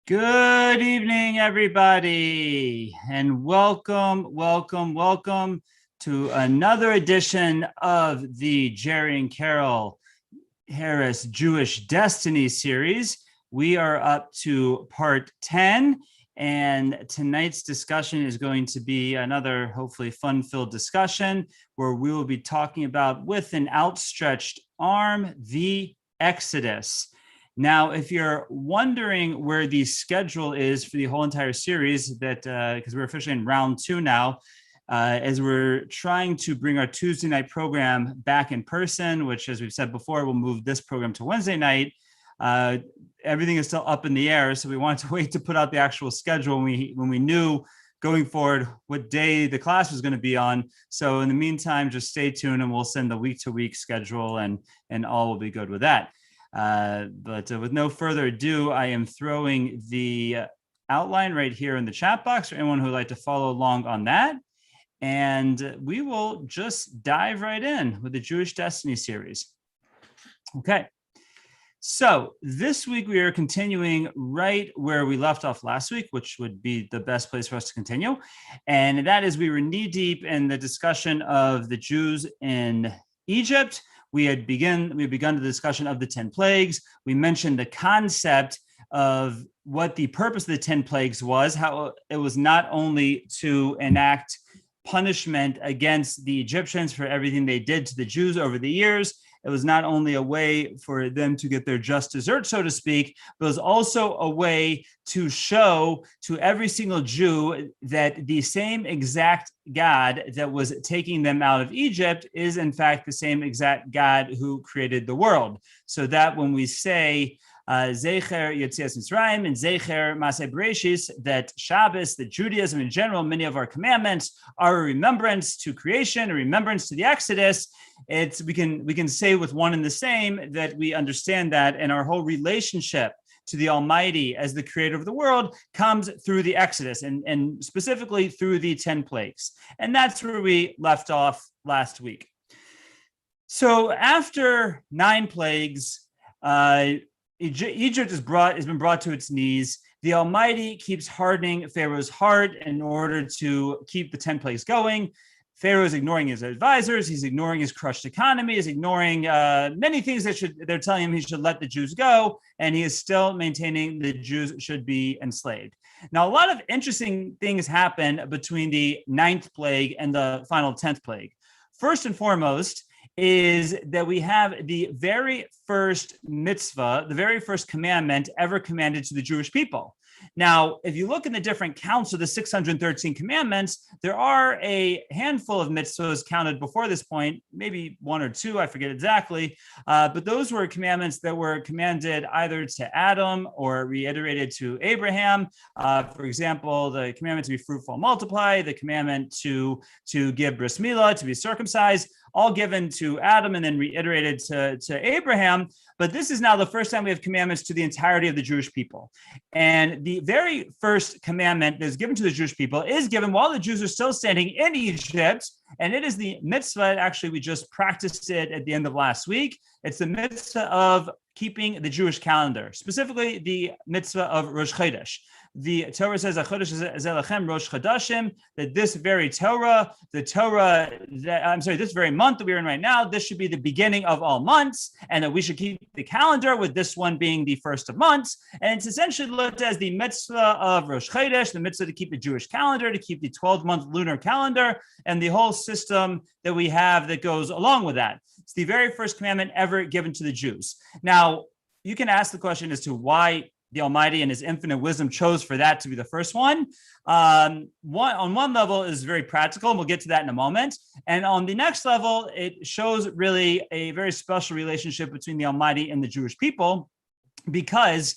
Good evening, everybody, and welcome to another edition of the Jerry and Carol Harris Jewish Destiny series. We are up to part 10, and tonight's discussion is going to be another hopefully fun-filled discussion where we will be talking about with an outstretched arm, the Exodus. Now, if you're wondering where the schedule is for the whole entire series, that because we're officially in round 2 now, as we're trying to bring our Tuesday night program back in person, which, as we've said before, will move this program to Wednesday night. Everything is still up in the air, so we wanted to wait to put out the actual schedule when we knew going forward what day the class was going to be on. So in the meantime, just stay tuned, and we'll send the week-to-week schedule, and all will be good with that. But with no further ado, I am throwing the outline right here in the chat box for anyone who would like to follow along on that. And we will just dive right in with the Jewish Destiny series. Okay. So this week we are continuing right where we left off last week, which would be the best place for us to continue. And that is we were knee deep in the discussion of the Jews in Egypt. We had begun the discussion of the 10 plagues. We mentioned the concept of what the purpose of the 10 plagues was, how it was not only to enact punishment against the Egyptians for everything they did to the Jews over the years. It was not only a way for them to get their just dessert, so to speak, but it was also a way to show to every single Jew that the same exact God that was taking them out of Egypt is, in fact, the same exact God who created the world. So that when we say Zecher Yetzias Mitzrayim and Zecher Maseh Bereshis, that Shabbos, that Judaism in general, many of our commandments are a remembrance to creation, a remembrance to the Exodus. We can say with one and the same that we understand that, and our whole relationship to the Almighty as the creator of the world comes through the Exodus, and specifically through the 10 plagues. And that's where we left off last week. So after 9 plagues, Egypt has been brought to its knees. The Almighty keeps hardening Pharaoh's heart in order to keep the 10 plagues going. Pharaoh is ignoring his advisors. He's ignoring his crushed economy. He's ignoring many things they're telling him he should let the Jews go, and he is still maintaining the Jews should be enslaved. Now, a lot of interesting things happen between the 9th plague and the final 10th plague. First and foremost is that we have the very first mitzvah, the very first commandment ever commanded to the Jewish people. Now, if you look in the different counts of the 613 commandments, there are a handful of mitzvahs counted before this point, maybe 1 or 2, I forget exactly. But those were commandments that were commanded either to Adam or reiterated to Abraham. For example, the commandment to be fruitful and multiply, the commandment to give bris milah, to be circumcised, all given to Adam and then reiterated to Abraham. But this is now the first time we have commandments to the entirety of the Jewish people. And the very first commandment that is given to the Jewish people is given while the Jews are still standing in Egypt. And it is the mitzvah, actually, we just practiced it at the end of last week. It's the mitzvah of keeping the Jewish calendar, specifically the mitzvah of Rosh Chodesh. The Torah says, Zelachem Rosh Chodashim, that this very Torah, this very month that we're in right now, this should be the beginning of all months, and that we should keep the calendar with this one being the first of months. And it's essentially looked as the mitzvah of Rosh Chodesh, the mitzvah to keep the Jewish calendar, to keep the 12-month lunar calendar, and the whole system that we have that goes along with that. It's the very first commandment ever given to the Jews. Now, you can ask the question as to why the Almighty in his infinite wisdom chose for that to be the first one. On one level is very practical, and we'll get to that in a moment. And on the next level, it shows really a very special relationship between the Almighty and the Jewish people, because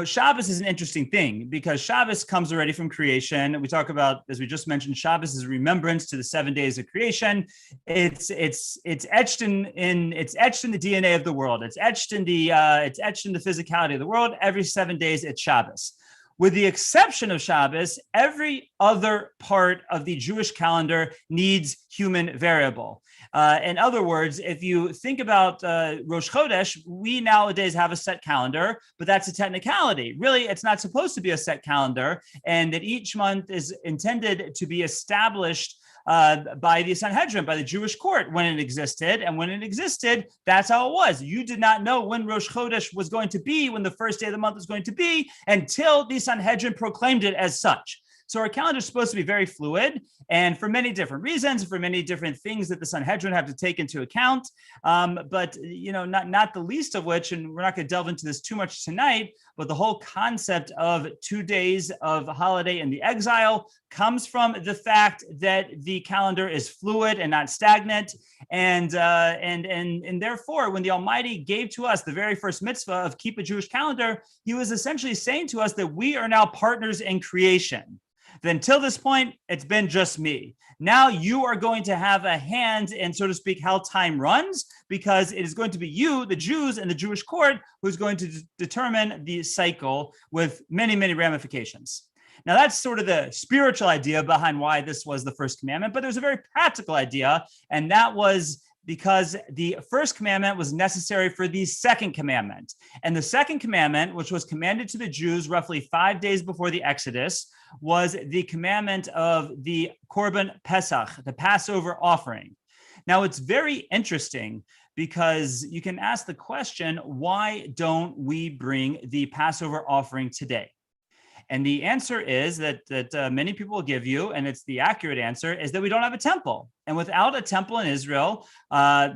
Shabbos is an interesting thing, because Shabbos comes already from creation. We talk about, as we just mentioned, Shabbos is a remembrance to the 7 days of creation. It's etched in the DNA of the world. It's etched in the physicality of the world. Every 7 days, it's Shabbos. With the exception of Shabbos, every other part of the Jewish calendar needs human variable. In other words, if you think about Rosh Chodesh, we nowadays have a set calendar, but that's a technicality. Really, it's not supposed to be a set calendar, and that each month is intended to be established by the Sanhedrin, by the Jewish court when it existed. And when it existed, that's how it was. You did not know when Rosh Chodesh was going to be, when the first day of the month was going to be, until the Sanhedrin proclaimed it as such. So our calendar is supposed to be very fluid, and for many different reasons, for many different things that the Sanhedrin have to take into account. But not the least of which, and we're not going to delve into this too much tonight, but the whole concept of 2 days of holiday in the exile comes from the fact that the calendar is fluid and not stagnant, and therefore, when the Almighty gave to us the very first mitzvah of keep a Jewish calendar, He was essentially saying to us that we are now partners in creation. Then until this point, it's been just me. Now you are going to have a hand in, so to speak, how time runs, because it is going to be you, the Jews, and the Jewish court who's going to determine the cycle with many, many ramifications. Now, that's sort of the spiritual idea behind why this was the first commandment, but there's a very practical idea, and that was because the first commandment was necessary for the second commandment. And the second commandment, which was commanded to the Jews roughly 5 days before the Exodus, was the commandment of the Korban Pesach, the Passover offering. Now, it's very interesting because you can ask the question, why don't we bring the Passover offering today? And the answer is that many people will give you, and it's the accurate answer, is that we don't have a temple. And without a temple in Israel,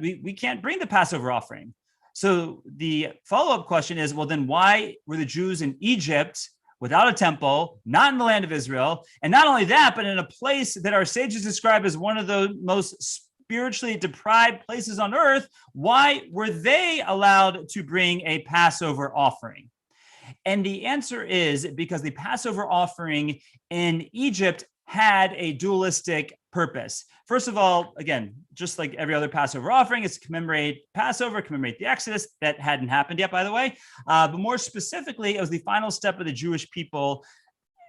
we can't bring the Passover offering. So the follow-up question is, well, then why were the Jews in Egypt without a temple, not in the land of Israel? And not only that, but in a place that our sages describe as one of the most spiritually deprived places on earth. Why were they allowed to bring a Passover offering? And the answer is because the Passover offering in Egypt had a dualistic purpose. First of all, again, just like every other Passover offering, it's to commemorate Passover, commemorate the Exodus. That hadn't happened yet, by the way. But more specifically, it was the final step of the Jewish people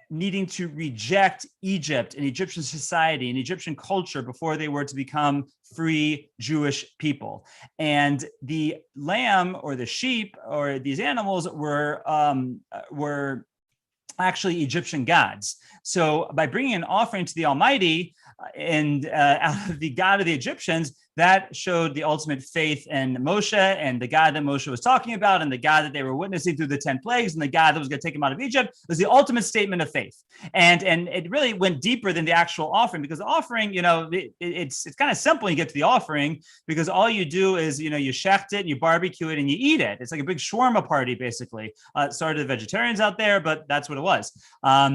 needing to reject Egypt and Egyptian society and Egyptian culture before they were to become free Jewish people. And the lamb or the sheep or these animals were actually Egyptian gods. So by bringing an offering to the Almighty and out of the God of the Egyptians, that showed the ultimate faith in Moshe and the God that Moshe was talking about and the God that they were witnessing through the 10 plagues and the God that was going to take him out of Egypt. It was the ultimate statement of faith. And it really went deeper than the actual offering, because the offering, it's kind of simple. You get to the offering because all you do is, you shecht it, you barbecue it, and you eat it. It's like a big shawarma party, basically. Sorry to the vegetarians out there, but that's what it was. That's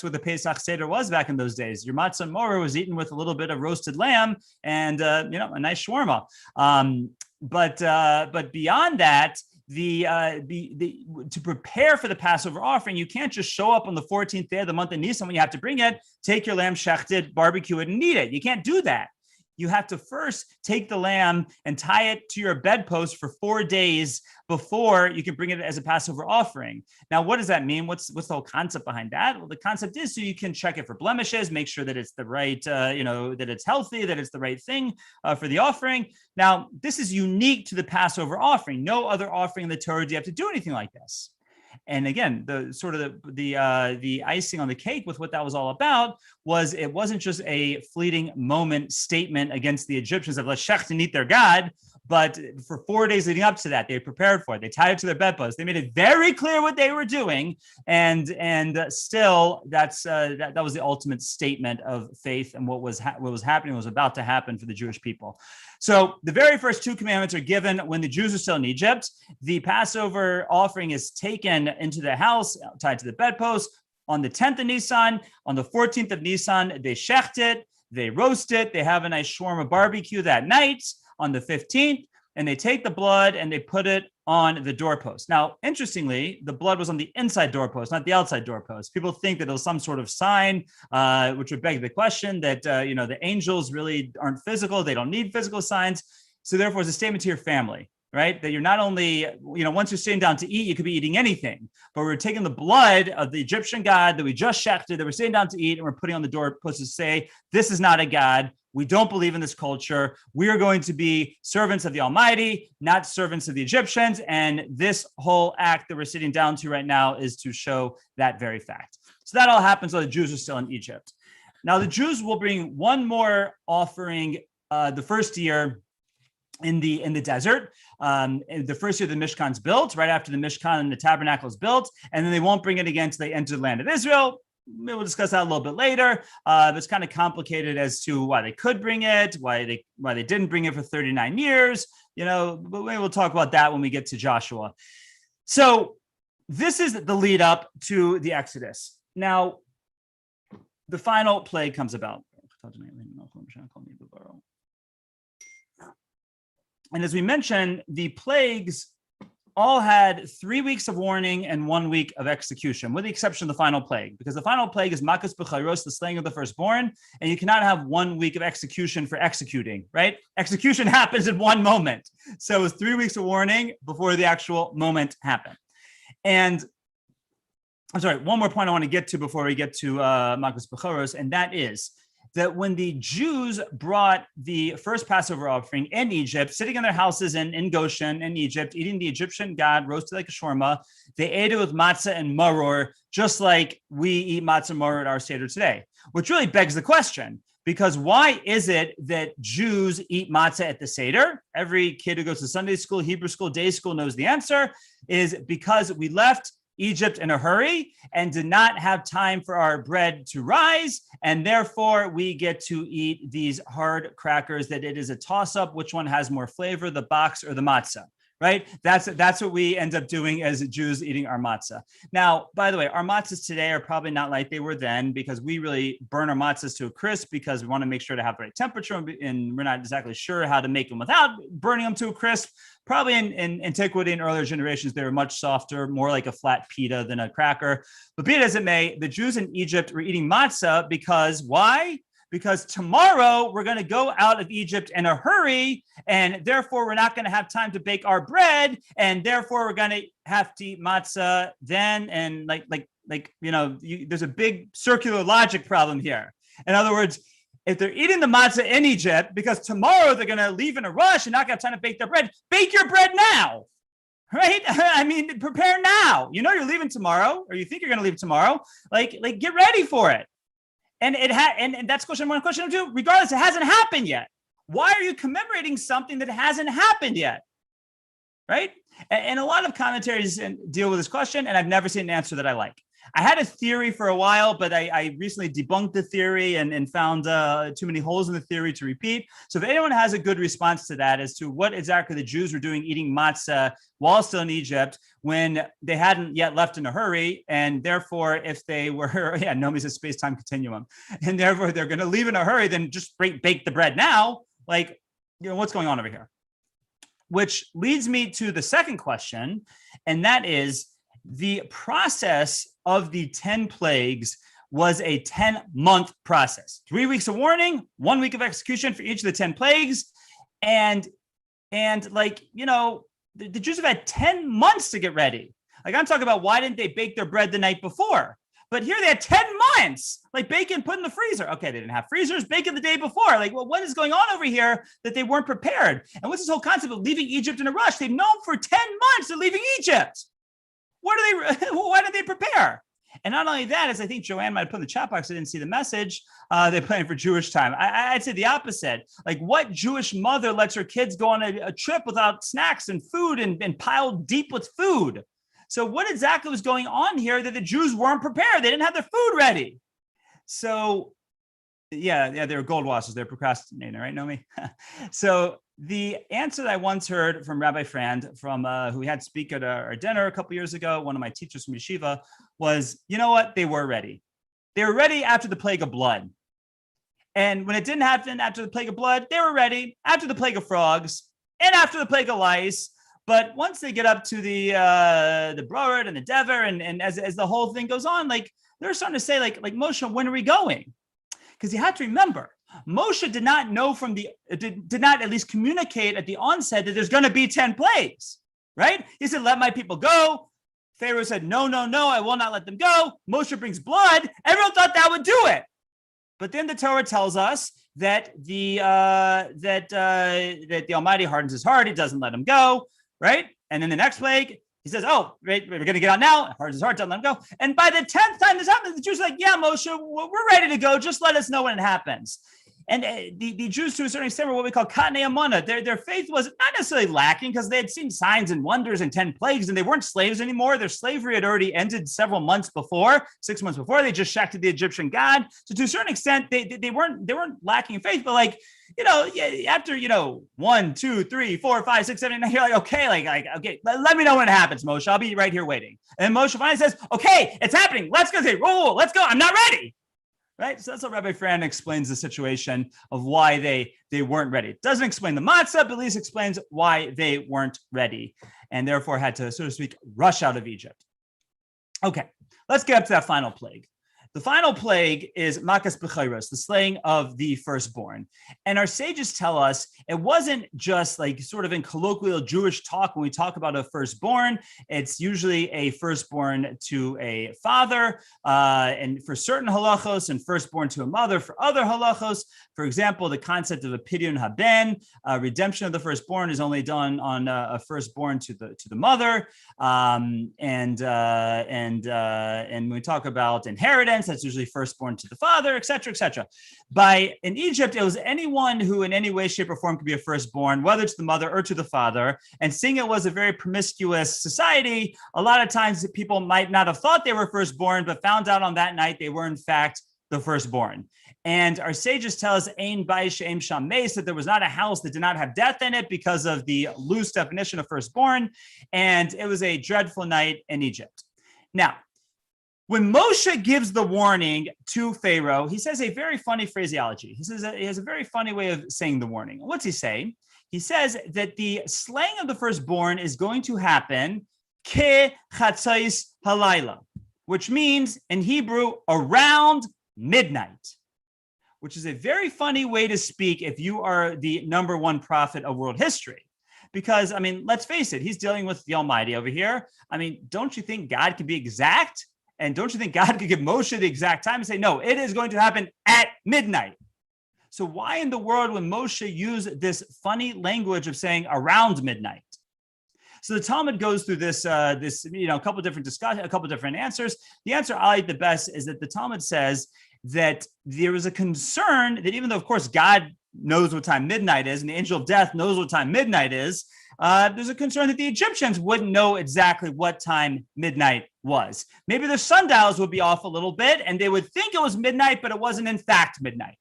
what the Pesach Seder was back in those days. Your matzah moreh was eaten with a little bit of roasted lamb and a nice shawarma. But beyond that, to prepare for the Passover offering, you can't just show up on the 14th day of the month of Nisan when you have to bring it, take your lamb, shechted, barbecue it, and eat it. You can't do that. You have to first take the lamb and tie it to your bedpost for 4 days before you can bring it as a Passover offering. Now, what does that mean? What's the whole concept behind that? Well, the concept is so you can check it for blemishes, make sure that it's the right, that it's healthy, that it's the right thing for the offering. Now, this is unique to the Passover offering. No other offering in the Torah do you have to do anything like this. And again, the icing on the cake with what that was all about was it wasn't just a fleeting moment statement against the Egyptians of let's shecht and eat their God, but for 4 days leading up to that, they prepared for it. They tied it to their bedpost. They made it very clear what they were doing, and still that was the ultimate statement of faith and what was happening, was about to happen for the Jewish people. So the very first 2 commandments are given when the Jews are still in Egypt. The Passover offering is taken into the house, tied to the bedpost. On the 10th of Nisan, on the 14th of Nisan, they shecht it, they roast it, they have a nice shawarma barbecue that night on the 15th, and they take the blood and they put it on the doorpost. Now, interestingly, the blood was on the inside doorpost, not the outside doorpost. People think that it was some sort of sign, which would beg the question that, the angels really aren't physical. They don't need physical signs. So therefore, it's a statement to your family. right? That you're not only, once you're sitting down to eat, you could be eating anything, but we're taking the blood of the Egyptian god that we just shechted, that we're sitting down to eat, and we're putting on the doorpost to say, this is not a god. We don't believe in this culture. We are going to be servants of the Almighty, not servants of the Egyptians. And this whole act that we're sitting down to right now is to show that very fact. So that all happens while the Jews are still in Egypt. Now, the Jews will bring one more offering the first year in the desert. The first year the Mishkan's built, right after the Mishkan and the tabernacle is built, and then they won't bring it again until they enter the land of Israel. We'll discuss that a little bit later. It's kind of complicated as to why they could bring it, why they didn't bring it for 39 years. But maybe we'll talk about that when we get to Joshua. So this is the lead up to the Exodus. Now, the final plague comes about. And as we mentioned, the plagues all had 3 weeks of warning and 1 week of execution, with the exception of the final plague, because the final plague is makas b'chayros, the slaying of the firstborn, and you cannot have 1 week of execution for executing, right? Execution happens in one moment. So it was 3 weeks of warning before the actual moment happened. And I'm sorry, one more point I want to get to before we get to makas b'chayros, and that is that when the Jews brought the first Passover offering in Egypt, sitting in their houses in Goshen in Egypt, eating the Egyptian god roasted like a shawarma, they ate it with matzah and maror, just like we eat matzah and maror at our Seder today, which really begs the question, because why is it that Jews eat matzah at the Seder? Every kid who goes to Sunday school, Hebrew school, day school knows the answer, is because we left Egypt in a hurry and did not have time for our bread to rise, and therefore we get to eat these hard crackers that it is a toss-up which one has more flavor, the box or the matzah, right? That's what we end up doing as Jews, eating our matzah. Now, by the way, our matzahs today are probably not like they were then, because we really burn our matzahs to a crisp because we want to make sure to have the right temperature, and we're not exactly sure how to make them without burning them to a crisp. Probably in antiquity and earlier generations, they were much softer, more like a flat pita than a cracker. But be it as it may, the Jews in Egypt were eating matzah because why? Because tomorrow we're going to go out of Egypt in a hurry, and therefore we're not going to have time to bake our bread, and therefore we're going to have to eat matzah then. And there's a big circular logic problem here. In other words, if they're eating the matzah in Egypt because tomorrow they're going to leave in a rush and not going to have time to bake their bread, bake your bread now, right? I mean, prepare now. You're leaving tomorrow, or you think you're going to leave tomorrow. Like get ready for it. And and that's question one. Question two, regardless, it hasn't happened yet. Why are you commemorating something that hasn't happened yet? Right? And a lot of commentaries deal with this question, and I've never seen an answer that I like. I had a theory for a while, but I recently debunked the theory and found too many holes in the theory to repeat. So if anyone has a good response to that as to what exactly the Jews were doing eating matzah while still in Egypt when they hadn't yet left in a hurry, and therefore if they were, Nomi says space-time continuum, and therefore they're going to leave in a hurry, then just bake the bread now. What's going on over here? Which leads me to the second question, and that is, the process of the 10 plagues was a 10-month process. 3 weeks of warning, 1 week of execution for each of the 10 plagues. And the Jews have had 10 months to get ready. I'm talking about why didn't they bake their bread the night before? But here they had 10 months, bake and put in the freezer. Okay, they didn't have freezers, bake it the day before. What is going on over here that they weren't prepared? And what's this whole concept of leaving Egypt in a rush? They've known for 10 months they're leaving Egypt. Why did they prepare? And not only that, as I think Joanne might have put in the chat box, I didn't see the message, they're planning for Jewish time. I'd say the opposite. What Jewish mother lets her kids go on a trip without snacks and food and piled deep with food? So what exactly was going on here that the Jews weren't prepared? They didn't have their food ready. So yeah, they were gold washers. They're procrastinating, right, Nomi? So the answer that I once heard from Rabbi Frand, who we had speak at our dinner a couple years ago, one of my teachers from Yeshiva, was, you know what? They were ready. They were ready after the plague of blood. And when it didn't happen after the plague of blood, they were ready after the plague of frogs and after the plague of lice. But once they get up to the Brorad and the Dever, and as the whole thing goes on, they're starting to say, like Moshe, when are we going? Because you have to remember, Moshe did not know did not at least communicate at the onset that there's going to be 10 plagues, right? He said, let my people go. Pharaoh said, no, no, no, I will not let them go. Moshe brings blood. Everyone thought that would do it. But then the Torah tells us that the Almighty hardens his heart. He doesn't let him go, right? And then the next plague, he says, oh, right, we're going to get out now. Hardens his heart, doesn't let him go. And by the 10th time this happens, the Jews are like, yeah, Moshe, we're ready to go. Just let us know when it happens. And the Jews, to a certain extent, were what we call Katnei Amunah. Their faith was not necessarily lacking because they had seen signs and wonders and 10 plagues, and they weren't slaves anymore. Their slavery had already ended several months before, 6 months before. They just shackled the Egyptian god. So to a certain extent, they weren't lacking in faith. But like, after 1, 2, 3, 4, 5, 6, 7, 8, you're like, okay, okay, let me know when it happens, Moshe. I'll be right here waiting. And Moshe finally says, okay, it's happening. Let's go. Whoa, let's go. I'm not ready. Right? So that's how Rabbi Fran explains the situation of why they weren't ready. It doesn't explain the matzah, but at least explains why they weren't ready and therefore had to, so to speak, rush out of Egypt. Okay, let's get up to that final plague. The final plague is Makas B'chairos, the slaying of the firstborn. And our sages tell us it wasn't just like sort of in colloquial Jewish talk when we talk about a firstborn. It's usually a firstborn to a father, and for certain halachos, and firstborn to a mother for other halachos. For example, the concept of a pidyon haben, redemption of the firstborn, is only done on a firstborn to the mother. And when we talk about inheritance, that's usually firstborn to the father, et cetera, et cetera. In Egypt, it was anyone who in any way, shape, or form could be a firstborn, whether to the mother or to the father. And seeing it was a very promiscuous society, a lot of times people might not have thought they were firstborn, but found out on that night they were in fact the firstborn. And our sages tell us Ein Bayis She'ein Sham Meis, that there was not a house that did not have death in it because of the loose definition of firstborn. And it was a dreadful night in Egypt. Now, when Moshe gives the warning to Pharaoh, he says a very funny phraseology. He says he has a very funny way of saying the warning. What's he saying? He says that the slaying of the firstborn is going to happen ke chatzos halayla, which means in Hebrew around midnight, which is a very funny way to speak if you are the number one prophet of world history. Because, I mean, let's face it, he's dealing with the Almighty over here. I mean, don't you think God can be exact? And don't you think God could give Moshe the exact time and say, no, it is going to happen at midnight? So why in the world would Moshe use this funny language of saying around midnight? So the Talmud goes through this a couple different discussions, a couple different answers. The answer I like the best is that the Talmud says that there was a concern that even though, of course, God knows what time midnight is and the angel of death knows what time midnight is, there's a concern that the Egyptians wouldn't know exactly what time midnight was. Maybe their sundials would be off a little bit and they would think it was midnight, but it wasn't in fact midnight.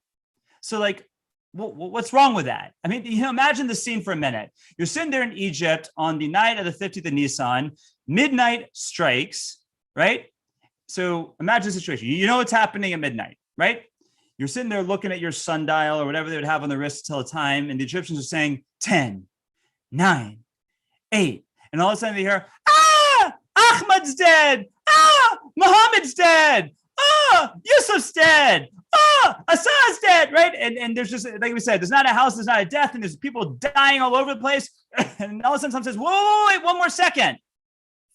So like, what's wrong with that? I mean, imagine the scene for a minute. You're sitting there in Egypt on the night of the 50th of Nisan, midnight strikes, right? So imagine the situation. You know what's happening at midnight, right? You're sitting there looking at your sundial or whatever they would have on the wrist to tell the time, and the Egyptians are saying 10, 9, 8. And all of a sudden they hear, Ahmad's dead. Muhammad's dead. Yusuf's dead. Assad's dead, right? And there's just, like we said, there's not a house, there's not a death, and there's people dying all over the place. And all of a sudden someone says, whoa, wait, one more second.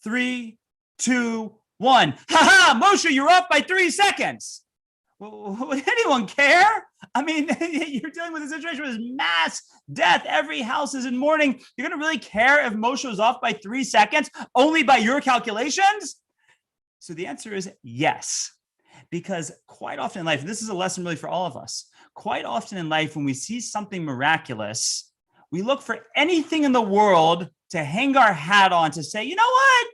3, 2, 1. Ha, Moshe, you're off by 3 seconds. Would anyone care? I mean, you're dealing with a situation with mass death. Every house is in mourning. You're going to really care if Moshe was off by 3 seconds, only by your calculations? So the answer is yes. Because quite often in life, and this is a lesson really for all of us, quite often in life, when we see something miraculous, we look for anything in the world to hang our hat on to say, you know what?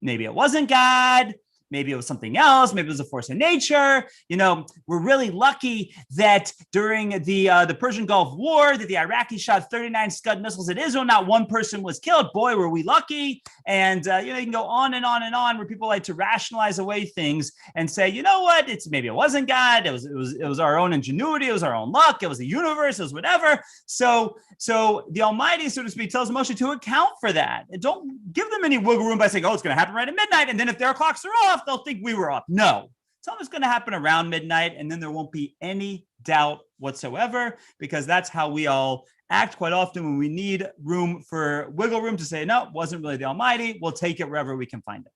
Maybe it wasn't God. Maybe it was something else. Maybe it was a force of nature. You know, we're really lucky that during the Persian Gulf War, that the Iraqis shot 39 Scud missiles at Israel. Not one person was killed. Boy, were we lucky. And, you can go on and on and on where people like to rationalize away things and say, you know what? Maybe it wasn't God. It was our own ingenuity. It was our own luck. It was the universe. It was whatever. So the Almighty, so to speak, tells Moshe to account for that. And don't give them any wiggle room by saying, oh, it's going to happen right at midnight. And then if their clocks are off, they'll think we were up. No, it's always going to happen around midnight, and then there won't be any doubt whatsoever, because that's how we all act quite often when we need room for wiggle room to say, no, it wasn't really the Almighty. We'll take it wherever we can find it.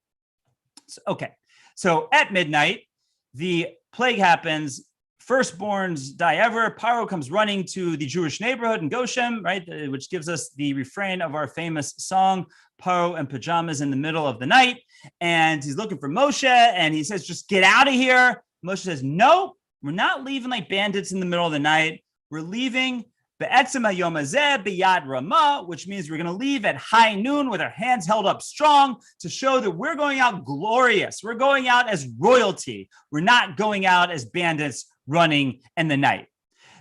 So, okay. So at midnight, the plague happens. Firstborns die ever. Paro comes running to the Jewish neighborhood in Goshen, right, which gives us the refrain of our famous song, Paro in pajamas in the middle of the night. And he's looking for Moshe, and he says, just get out of here. Moshe says, no, we're not leaving like bandits in the middle of the night. We're leaving be'etzem hayom hazeh biyad ramah, which means we're going to leave at high noon with our hands held up strong to show that we're going out glorious. We're going out as royalty. We're not going out as bandits running in the night.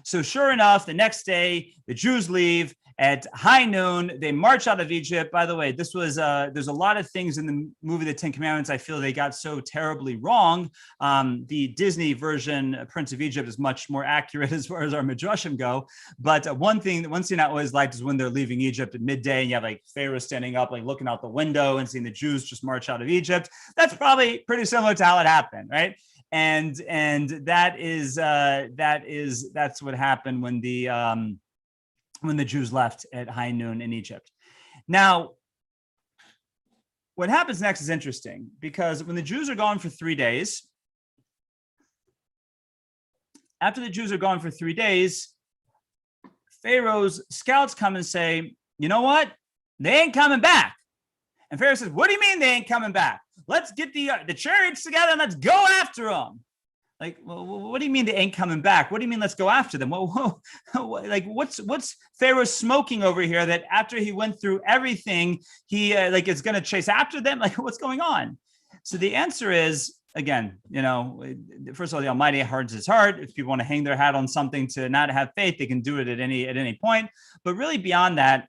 So sure enough, the next day, the Jews leave at high noon. They march out of Egypt. By the way, this was there's a lot of things in the movie The Ten Commandments I feel they got so terribly wrong. The Disney version, Prince of Egypt, is much more accurate as far as our midrashim go. But one scene I always liked is when they're leaving Egypt at midday, and you have like Pharaoh standing up, like looking out the window and seeing the Jews just march out of Egypt. That's probably pretty similar to how it happened, right? And that's what happened when the Jews left at high noon in Egypt. Now, what happens next is interesting, because when the Jews are gone for 3 days, after the Jews are gone for 3 days, Pharaoh's scouts come and say, you know what? They ain't coming back. And Pharaoh says, what do you mean they ain't coming back? Let's get the chariots together and let's go after them. Like, well, what do you mean they ain't coming back? What do you mean let's go after them? Like, what's Pharaoh smoking over here that after he went through everything, he is going to chase after them? Like, what's going on? So the answer is, again, first of all, the Almighty hardens his heart. If people want to hang their hat on something to not have faith, they can do it at any point. But really beyond that,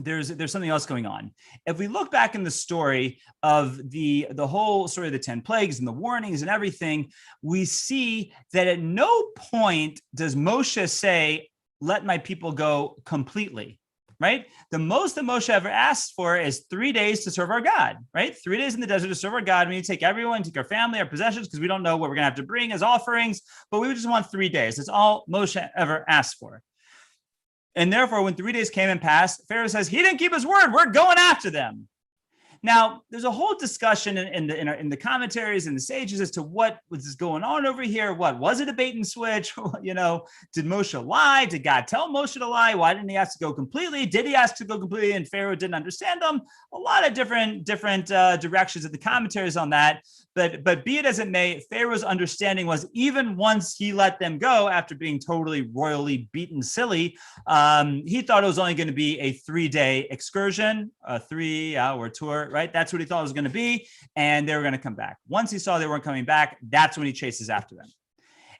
there's something else going on. If we look back in the story of the whole story of the 10 plagues and the warnings and everything, we see that at no point does Moshe say, let my people go completely, right? The most that Moshe ever asks for is 3 days to serve our God, right? 3 days in the desert to serve our God. We need to take everyone, take our family, our possessions, because we don't know what we're going to have to bring as offerings, but we just want 3 days. That's all Moshe ever asked for. And therefore, when 3 days came and passed, Pharaoh says, he didn't keep his word. We're going after them. Now, there's a whole discussion in the commentaries and the sages as to what was going on over here. What was it, a bait and switch? Did Moshe lie? Did God tell Moshe to lie? Why didn't he ask to go completely? Did he ask to go completely and Pharaoh didn't understand them? A lot of different directions of the commentaries on that. But be it as it may, Pharaoh's understanding was even once he let them go after being totally royally beaten silly, he thought it was only going to be a 3-day excursion, a 3-hour tour, right? That's what he thought it was going to be. And they were going to come back. Once he saw they weren't coming back, that's when he chases after them.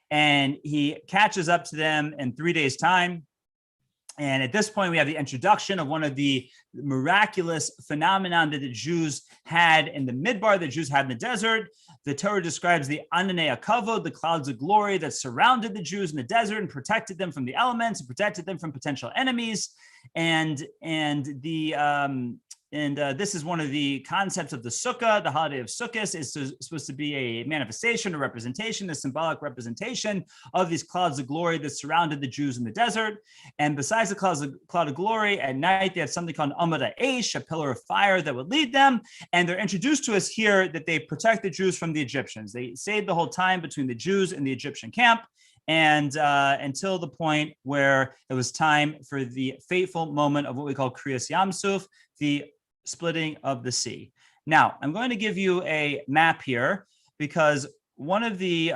And he catches up to them in 3 days' time. And at this point, we have the introduction of one of the miraculous phenomenon that the Jews had in the midbar, the Jews had in the desert. The Torah describes the Ananei HaKavod, the clouds of glory that surrounded the Jews in the desert and protected them from the elements and protected them from potential enemies. This is one of the concepts of the Sukkah. The holiday of Sukkot is supposed to be a manifestation, a representation, a symbolic representation of these clouds of glory that surrounded the Jews in the desert. And besides the cloud of glory, at night they had something called Amud Ha'esh, a pillar of fire that would lead them. And they're introduced to us here that they protect the Jews from the Egyptians. They stayed the whole time between the Jews and the Egyptian camp. And until the point where it was time for the fateful moment of what we call Kriyas Yamsuf, the splitting of the sea. Now, I'm going to give you a map here because one of the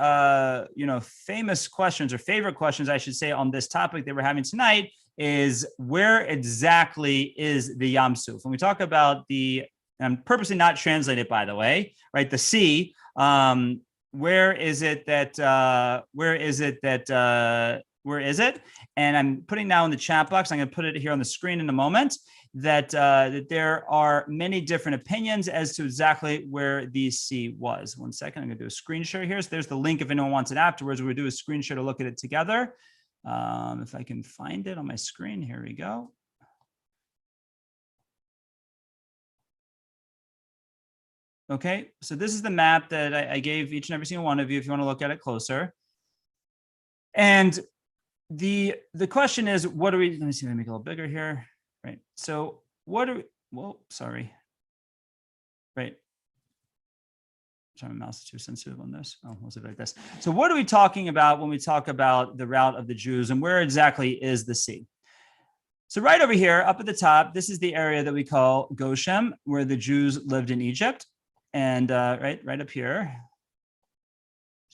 famous questions, or favorite questions, I should say, on this topic that we're having tonight is where exactly is the Yam Suf? When we talk about I'm purposely not translated, by the way, right? The sea. Where is it? And I'm putting now in the chat box. I'm going to put it here on the screen in a moment. That there are many different opinions as to exactly where the sea was. 1 second, I'm going to do a screen share here. So there's the link if anyone wants it afterwards. We'll do a screen share to look at it together. If I can find it on my screen, here we go. Okay, so this is the map that I gave each and every single one of you if you want to look at it closer. And the question is, what do we, let me see, let me make it a little bigger here, right? So what do we, well, sorry, right. Sorry, my mouse is too sensitive on this. Oh, we'll leave it like this. So what are we talking about when we talk about the route of the Jews, and where exactly is the sea? So right over here, up at the top, this is the area that we call Goshen, where the Jews lived in Egypt. And right up here,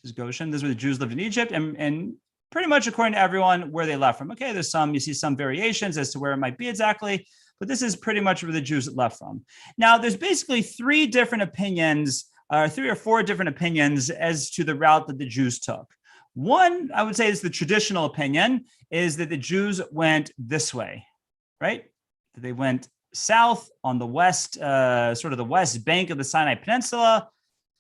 this is Goshen. This is where the Jews lived in Egypt, and pretty much according to everyone, where they left from. Okay, there's you see some variations as to where it might be exactly, but this is pretty much where the Jews left from. Now, there's basically three different opinions, 3 or 4 different opinions as to the route that the Jews took. One, I would say, is the traditional opinion, is that the Jews went this way, right? They went south on the west, sort of the west bank of the Sinai Peninsula,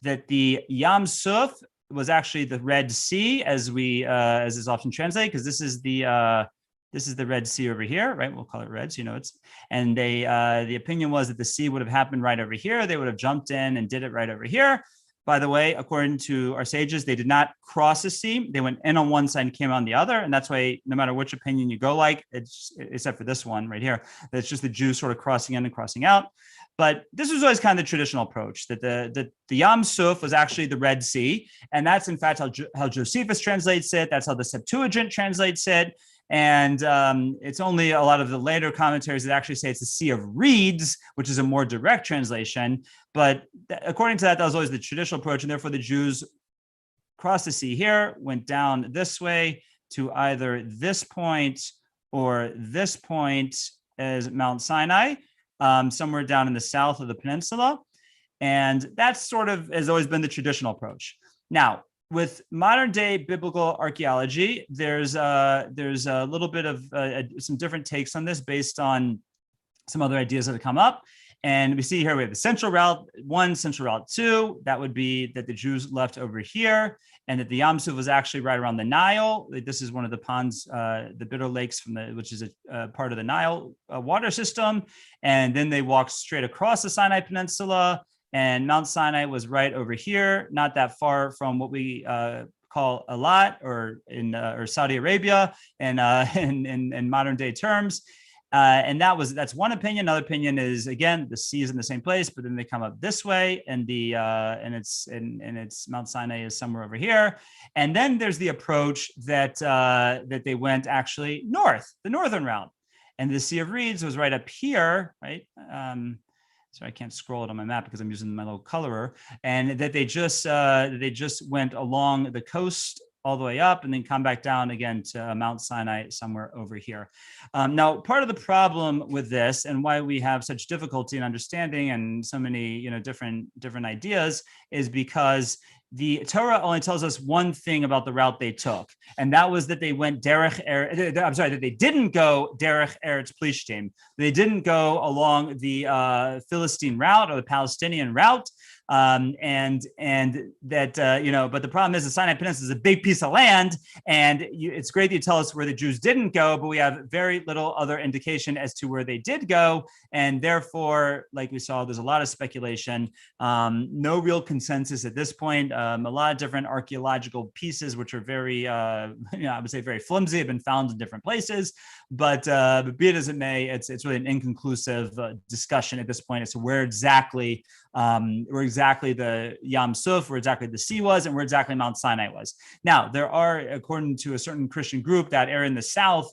that the Yam Suf was actually the Red Sea, as is often translated, because this is the Red Sea over here, right? We'll call it red, so you know it's. And the opinion was that the sea would have happened right over here. They would have jumped in and did it right over here. By the way, according to our sages, they did not cross the sea. They went in on one side and came on the other. And that's why no matter which opinion you go like, except for this one right here, it's just the Jews sort of crossing in and crossing out. But this was always kind of the traditional approach, that the Yam Suf was actually the Red Sea. And that's in fact how Josephus translates it. That's how the Septuagint translates it. And it's only a lot of the later commentaries that actually say it's the Sea of Reeds, which is a more direct translation. But according to that, that was always the traditional approach. And therefore, the Jews crossed the sea here, went down this way to either this point or this point as Mount Sinai, somewhere down in the south of the peninsula. And that sort of has always been the traditional approach. Now, with modern day biblical archaeology, there's a little bit of some different takes on this based on some other ideas that have come up. And we see here we have the central route 1, central route 2. That would be that the Jews left over here, and that the Yam Suf was actually right around the Nile. This is one of the ponds, the Bitter Lakes, which is a part of the Nile water system. And then they walked straight across the Sinai Peninsula. And Mount Sinai was right over here, not that far from what we call Eilat, or Saudi Arabia, and in modern day terms. And that's one opinion. Another opinion is, again, the sea is in the same place, but then they come up this way, and it's Mount Sinai is somewhere over here. And then there's the approach that they went actually north, the northern route, and the Sea of Reeds was right up here, right? So I can't scroll it on my map because I'm using my little colorer, and that they just went along the coast all the way up and then come back down again to Mount Sinai somewhere over here. Now, part of the problem with this and why we have such difficulty in understanding and so many different ideas is because the Torah only tells us one thing about the route they took, and that was that they went that they didn't go derech Eretz Plishtim. They didn't go along the Philistine route or the Palestinian route. And that, but the problem is the Sinai Peninsula is a big piece of land, and it's great that you tell us where the Jews didn't go, but we have very little other indication as to where they did go. And therefore, like we saw, there's a lot of speculation, no real consensus at this point. A lot of different archaeological pieces, which are very, I would say very flimsy, have been found in different places. But be it as it may, it's really an inconclusive discussion at this point as to where exactly the Yam Suf, where exactly the sea was, and where exactly Mount Sinai was. Now, there are, according to a certain Christian group, that area in the south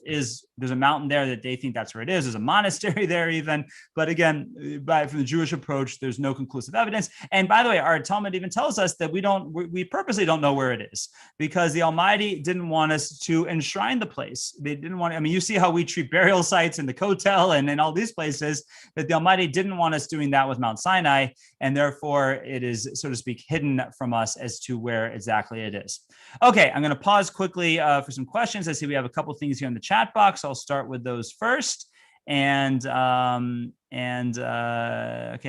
there's a mountain there that they think that's where it is. There's a monastery there even. But again, from the Jewish approach, there's no conclusive evidence. And by the way, our Talmud even tells us that we purposely don't know where it is, because the Almighty didn't want us to enshrine the place. They didn't want, you see how we treat burial sites in the Kotel and in all these places, that the Almighty didn't want us doing that with Mount Sinai. And therefore, it is, so to speak, hidden from us as to where exactly it is. Okay, I'm going to pause quickly for some questions. I see we have a couple things here in the chat box. I'll start with those first. And okay,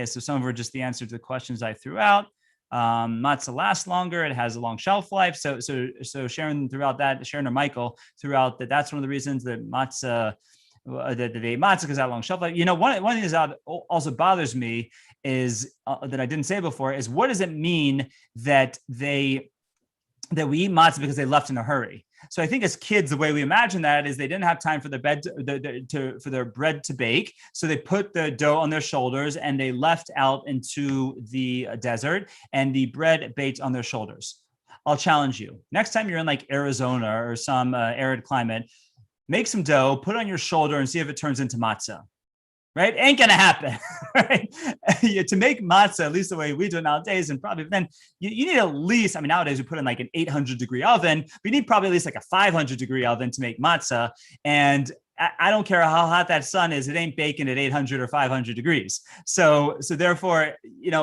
so some of them are just the answer to the questions I threw out. Matzah lasts longer. It has a long shelf life. So Sharon or Michael throughout that's one of the reasons that matzah. That the matzah has that long shelf life. One of the things that also bothers me is that I didn't say before is, what does it mean that that we eat matzah because they left in a hurry. So I think as kids, the way we imagine that is they didn't have time for their for their bread to bake. So they put the dough on their shoulders and they left out into the desert, and the bread baked on their shoulders. I'll challenge you. Next time you're in like Arizona or some arid climate, make some dough, put it on your shoulder, and see if it turns into matzah. Right? Ain't gonna happen, right? To make matzah, at least the way we do it nowadays, and probably then you need at least, I mean, nowadays we put in like an 800-degree oven, but you need probably at least like a 500-degree oven to make matzah. And I don't care how hot that sun is, it ain't baking at 800 or 500 degrees. So therefore,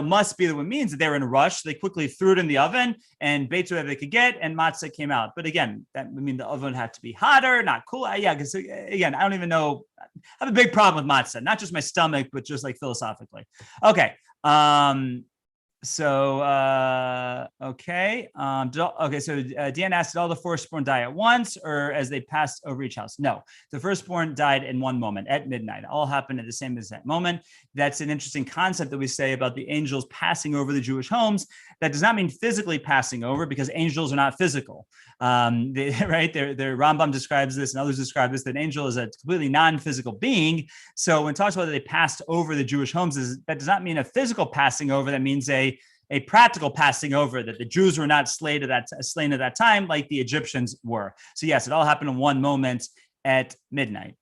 must be what means that they were in a rush. They quickly threw it in the oven and baked whatever they could get, and matzah came out. But again, the oven had to be hotter, not cool. Yeah, because again, I don't even know. I have a big problem with matzah, not just my stomach, but just like philosophically. Okay. Okay. So Dan asked, did all the firstborn die at once or as they passed over each house? No, the firstborn died in one moment at midnight. It all happened at the same exact moment. That's an interesting concept that we say about the angels passing over the Jewish homes. That does not mean physically passing over, because angels are not physical. Right? Their Rambam describes this, and others describe this, that an angel is a completely non-physical being. So when it talks about that they passed over the Jewish homes, that does not mean a physical passing over. That means a practical passing over, that the Jews were not slain at that time like the Egyptians were. So yes, it all happened in one moment at midnight.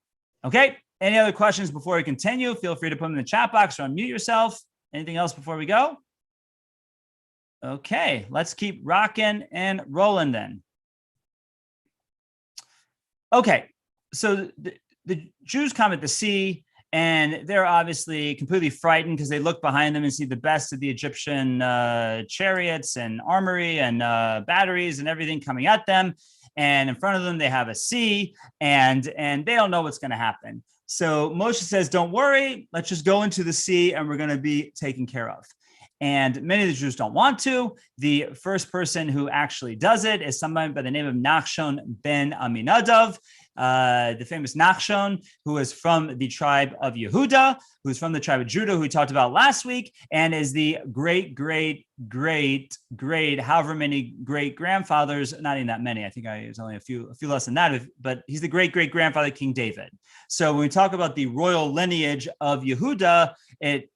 Okay. Any other questions before we continue? Feel free to put them in the chat box or unmute yourself. Anything else before we go? Okay, let's keep rocking and rolling then. Okay, so the Jews come at the sea, and they're obviously completely frightened because they look behind them and see the best of the Egyptian chariots and armory and batteries and everything coming at them. And in front of them, they have a sea, and they don't know what's going to happen. So Moshe says, don't worry, let's just go into the sea and we're going to be taken care of. And many of the Jews don't want to. The first person who actually does it is somebody by the name of Nachshon ben Aminadav, the famous Nachshon, who is from the tribe of Yehuda, who's from the tribe of Judah, who we talked about last week, and is the great, however many great grandfathers, not even that many. I think it's only a few less than that, but he's the great grandfather of King David. So when we talk about the royal lineage of Yehuda,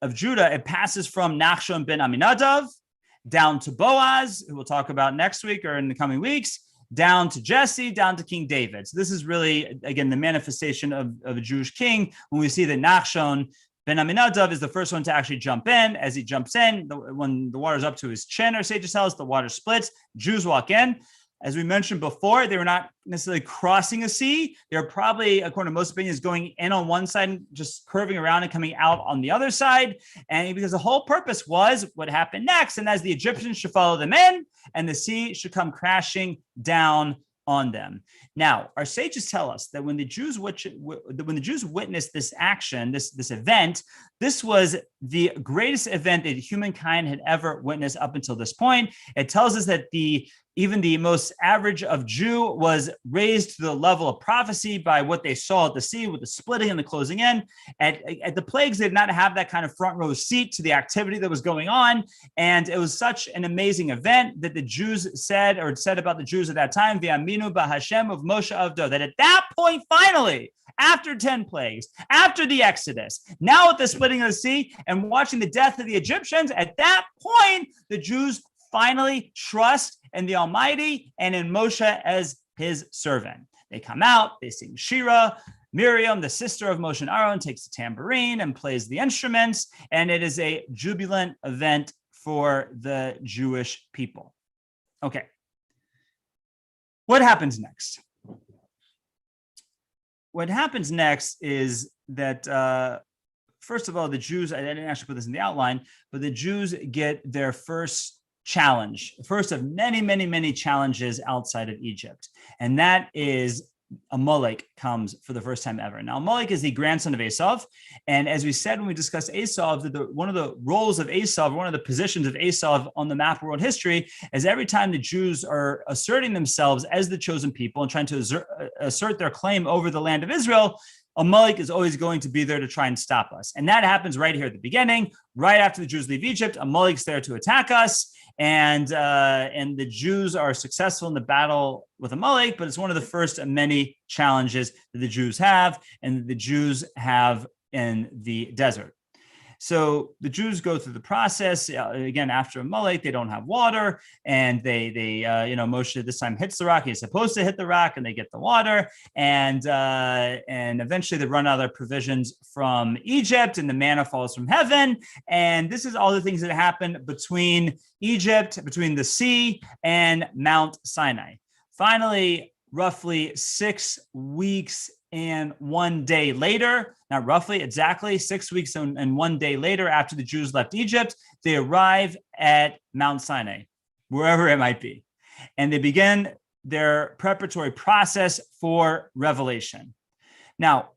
of Judah, it passes from Nachshon ben Aminadav down to Boaz, who we'll talk about next week or in the coming weeks, down to Jesse, down to King David. So this is really, again, the manifestation of a Jewish king when we see that Nachshon ben Aminadav is the first one to actually jump in. As he jumps in, when the water's up to his chin, our sages tell us, the water splits, Jews walk in. As we mentioned before, they were not necessarily crossing a sea. They were probably, according to most opinions, going in on one side and just curving around and coming out on the other side. And because the whole purpose was what happened next. And as the Egyptians should follow them in, and the sea should come crashing down on them. Now, our sages tell us that when the Jews witnessed this action, this event, this was the greatest event that humankind had ever witnessed up until this point. It tells us that even the most average of Jew was raised to the level of prophecy by what they saw at the sea with the splitting and the closing in. At the plagues, they did not have that kind of front row seat to the activity that was going on. And it was such an amazing event that the Jews said about the Jews at that time, V'aminu b'Hashem of Moshe Avdo, that at that point, finally, after 10 plagues, after the Exodus, now at the splitting of the sea and watching the death of the Egyptians, at that point, the Jews finally trust in the Almighty and in Moshe as his servant. They come out, they sing Shira. Miriam, the sister of Moshe and Aaron, takes the tambourine and plays the instruments, and it is a jubilant event for the Jewish people. Okay. What happens next? What happens next is that, first of all, the Jews, I didn't actually put this in the outline, but the Jews get their first challenge, first of many, many, many challenges outside of Egypt. And that is Amalek comes for the first time ever. Now, Amalek is the grandson of Esau. And as we said when we discussed Esau, one of the roles of Esau, one of the positions of Esau on the map of world history is every time the Jews are asserting themselves as the chosen people and trying to assert their claim over the land of Israel, Amalek is always going to be there to try and stop us. And that happens right here at the beginning, right after the Jews leave Egypt. Amalek's there to attack us. And the Jews are successful in the battle with Amalek, but it's one of the first of many challenges that the Jews have and the Jews have in the desert. So the Jews go through the process again after Amalek. They don't have water, and they Moshe this time hits the rock. He's supposed to hit the rock, and they get the water, and eventually they run out of their provisions from Egypt, and the manna falls from heaven. And this is all the things that happen between Egypt, between the sea and Mount Sinai. Finally, roughly 6 weeks and 1 day later, not roughly, exactly 6 weeks and 1 day later, after the Jews left Egypt, they arrive at Mount Sinai, wherever it might be. And they begin their preparatory process for revelation. Now,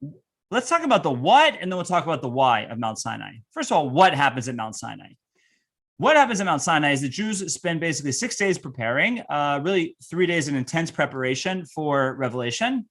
let's talk about the what, and then we'll talk about the why of Mount Sinai. First of all, what happens at Mount Sinai? What happens at Mount Sinai is the Jews spend basically 6 days preparing, really 3 days in intense preparation for revelation.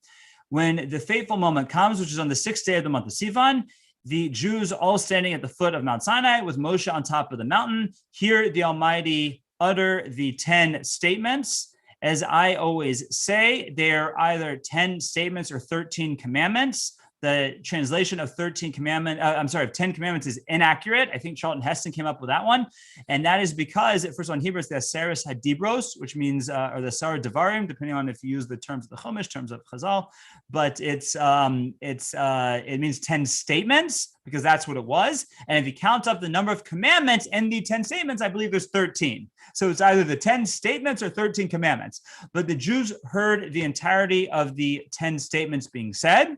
When the fateful moment comes, which is on the 6th day of the month of Sivan, the Jews all standing at the foot of Mount Sinai with Moshe on top of the mountain, hear the Almighty utter the 10 statements. As I always say, they're either 10 statements or 13 commandments. The translation of 10 commandments is inaccurate. I think Charlton Heston came up with that one. And that is because, first of all, in Hebrew, it's the Aseres Hadibros, which means, or the Sarah Devarim, depending on if you use the terms of the Chumash, terms of Chazal. But it means 10 statements, because that's what it was. And if you count up the number of commandments in the 10 statements, I believe there's 13. So it's either the 10 statements or 13 commandments. But the Jews heard the entirety of the 10 statements being said.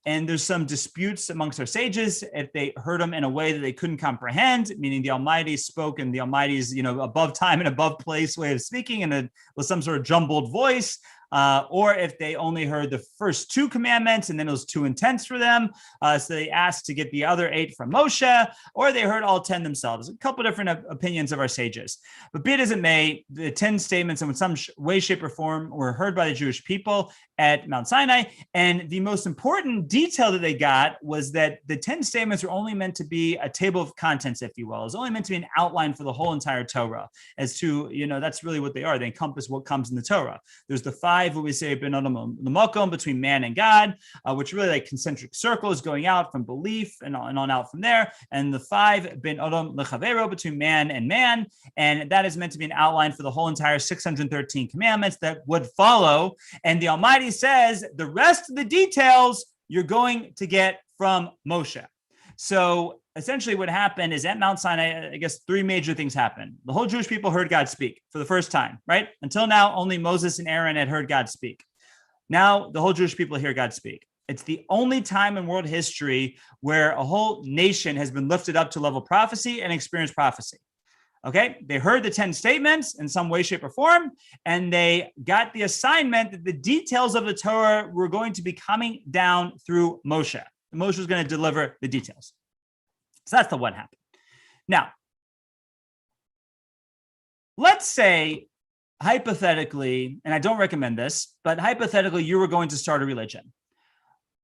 And there's some disputes amongst our sages if they heard them in a way that they couldn't comprehend, meaning the Almighty spoke in the Almighty's, above time and above place way of speaking, and with some sort of jumbled voice, or if they only heard the first 2 commandments and then it was too intense for them, so they asked to get the other 8 from Moshe, or they heard all 10 themselves. A couple different opinions of our sages. But be it as it may, the 10 statements in some way, shape, or form were heard by the Jewish people at Mount Sinai. And the most important detail that they got was that the 10 statements were only meant to be a table of contents, if you will. It was only meant to be an outline for the whole entire Torah, as to, that's really what they are. They encompass what comes in the Torah. There's the 5, what we say, ben adam l'makom, between man and God, which really like concentric circles going out from belief and on out from there. And the 5, ben adam l'chavero, between man and man. And that is meant to be an outline for the whole entire 613 commandments that would follow. And the Almighty says the rest of the details you're going to get from Moshe. So essentially what happened is at Mount Sinai, I guess 3 major things happened. The whole Jewish people heard God speak for the first time, right? Until now, only Moses and Aaron had heard God speak. Now the whole Jewish people hear God speak. It's the only time in world history where a whole nation has been lifted up to level prophecy and experienced prophecy. Okay, they heard the 10 statements in some way, shape, or form, and they got the assignment that the details of the Torah were going to be coming down through Moshe. Moshe was going to deliver the details. So that's the what happened. Now, let's say, hypothetically, and I don't recommend this, but hypothetically, you were going to start a religion.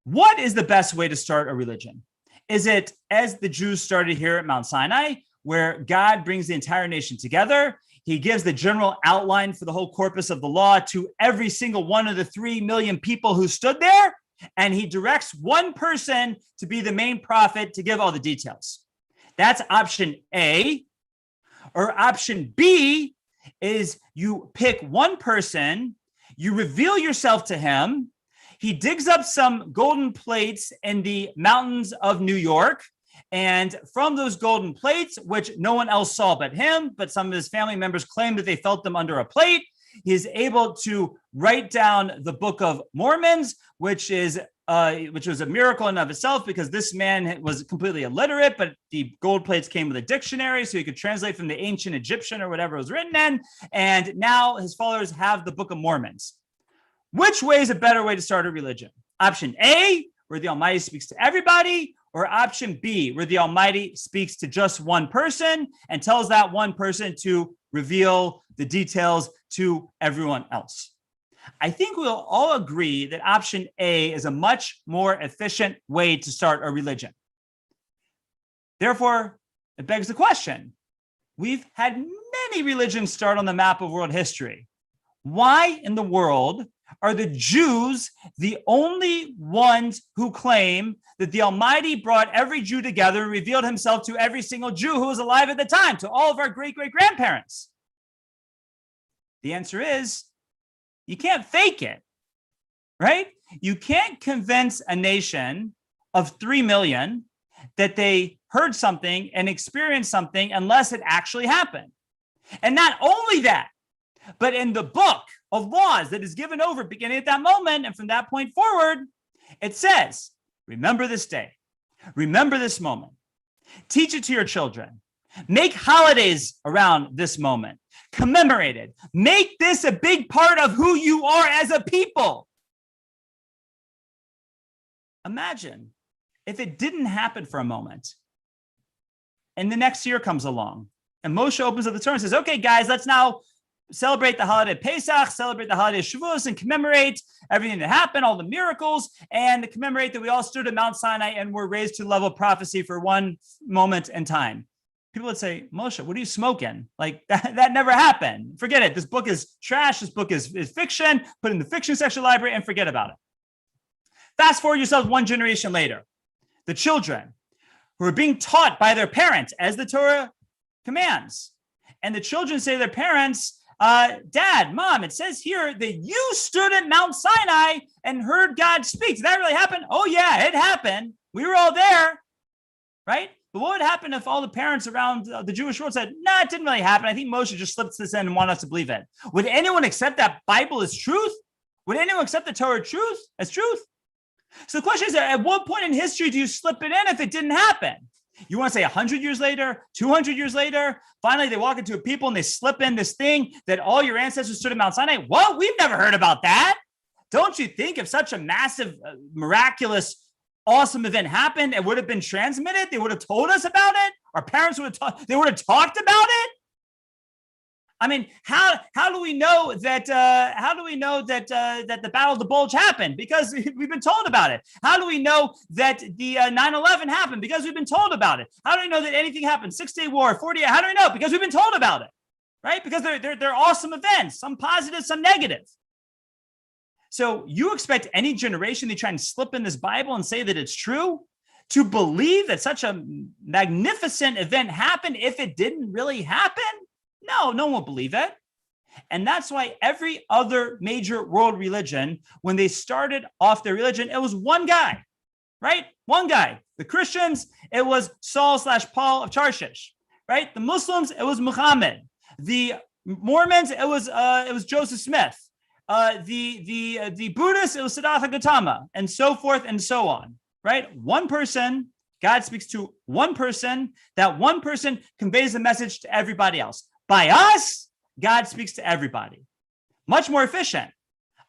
What is the best way to start a religion? Is it as the Jews started here at Mount Sinai, where God brings the entire nation together? He gives the general outline for the whole corpus of the law to every single one of the 3 million people who stood there, and he directs one person to be the main prophet to give all the details. That's option A. Or option B is you pick one person, you reveal yourself to him, he digs up some golden plates in the mountains of New York, and from those golden plates, which no one else saw but him, but some of his family members claim that they felt them under a plate, he is able to write down the Book of Mormons, which was a miracle in and of itself, because this man was completely illiterate, but the gold plates came with a dictionary, so he could translate from the ancient Egyptian or whatever it was written in. And now his followers have the Book of Mormons. Which way is a better way to start a religion? Option A, where the Almighty speaks to everybody, or option B, where the Almighty speaks to just one person and tells that one person to reveal the details to everyone else? I think we'll all agree that option A is a much more efficient way to start a religion. Therefore, it begs the question. We've had many religions start on the map of world history. Why in the world are the Jews the only ones who claim that the Almighty brought every Jew together and revealed himself to every single Jew who was alive at the time, to all of our great-great-grandparents? The answer is, you can't fake it, right? You can't convince a nation of 3 million that they heard something and experienced something unless it actually happened. And not only that, but in the book of laws that is given over beginning at that moment and from that point forward, it says, remember this day, remember this moment, teach it to your children, make holidays around this moment, commemorate it, make this a big part of who you are as a people. Imagine if it didn't happen for a moment and the next year comes along and Moshe opens up the Torah and says, okay, guys, let's now celebrate the holiday Pesach, celebrate the holiday Shavuos, and commemorate everything that happened, all the miracles, and commemorate that we all stood at Mount Sinai and were raised to the level of prophecy for one moment in time. People would say, Moshe, what are you smoking? Like that never happened. Forget it. This book is trash. This book is fiction. Put it in the fiction section of the library and forget about it. Fast forward yourself one generation later. The children who are being taught by their parents as the Torah commands. And the children say to their parents, Dad, Mom, it says here that you stood at Mount Sinai and heard God speak. Did that really happen? Oh, yeah, it happened. We were all there, right? But what would happen if all the parents around the Jewish world said, no, it didn't really happen. I think Moshe just slipped this in and wanted us to believe it. Would anyone accept that Bible as truth? Would anyone accept the Torah as truth? So the question is, at what point in history do you slip it in if it didn't happen? You want to say 100 years later, 200 years later, finally they walk into a people and they slip in this thing that all your ancestors stood at Mount Sinai? What? We've never heard about that. Don't you think if such a massive, miraculous, awesome event happened, it would have been transmitted? They would have told us about it. Our parents would have they would have talked about it. I mean, how do we know that that the Battle of the Bulge happened? Because we've been told about it. How do we know that the 9/11 happened? Because we've been told about it. How do we know that anything happened? 6-Day War, 48. How do we know? Because we've been told about it, right? Because they're awesome events, some positive, some negative. So you expect any generation to try and slip in this Bible and say that it's true, to believe that such a magnificent event happened if it didn't really happen? No one will believe it. And that's why every other major world religion, when they started off their religion, it was one guy, right? One guy. The Christians, it was Saul/Paul of Tarshish, right? The Muslims, it was Muhammad. The Mormons, it was Joseph Smith. The Buddhists, it was Siddhartha Gautama, and so forth and so on, right? One person, God speaks to one person. That one person conveys the message to everybody else. By us, God speaks to everybody. Much more efficient.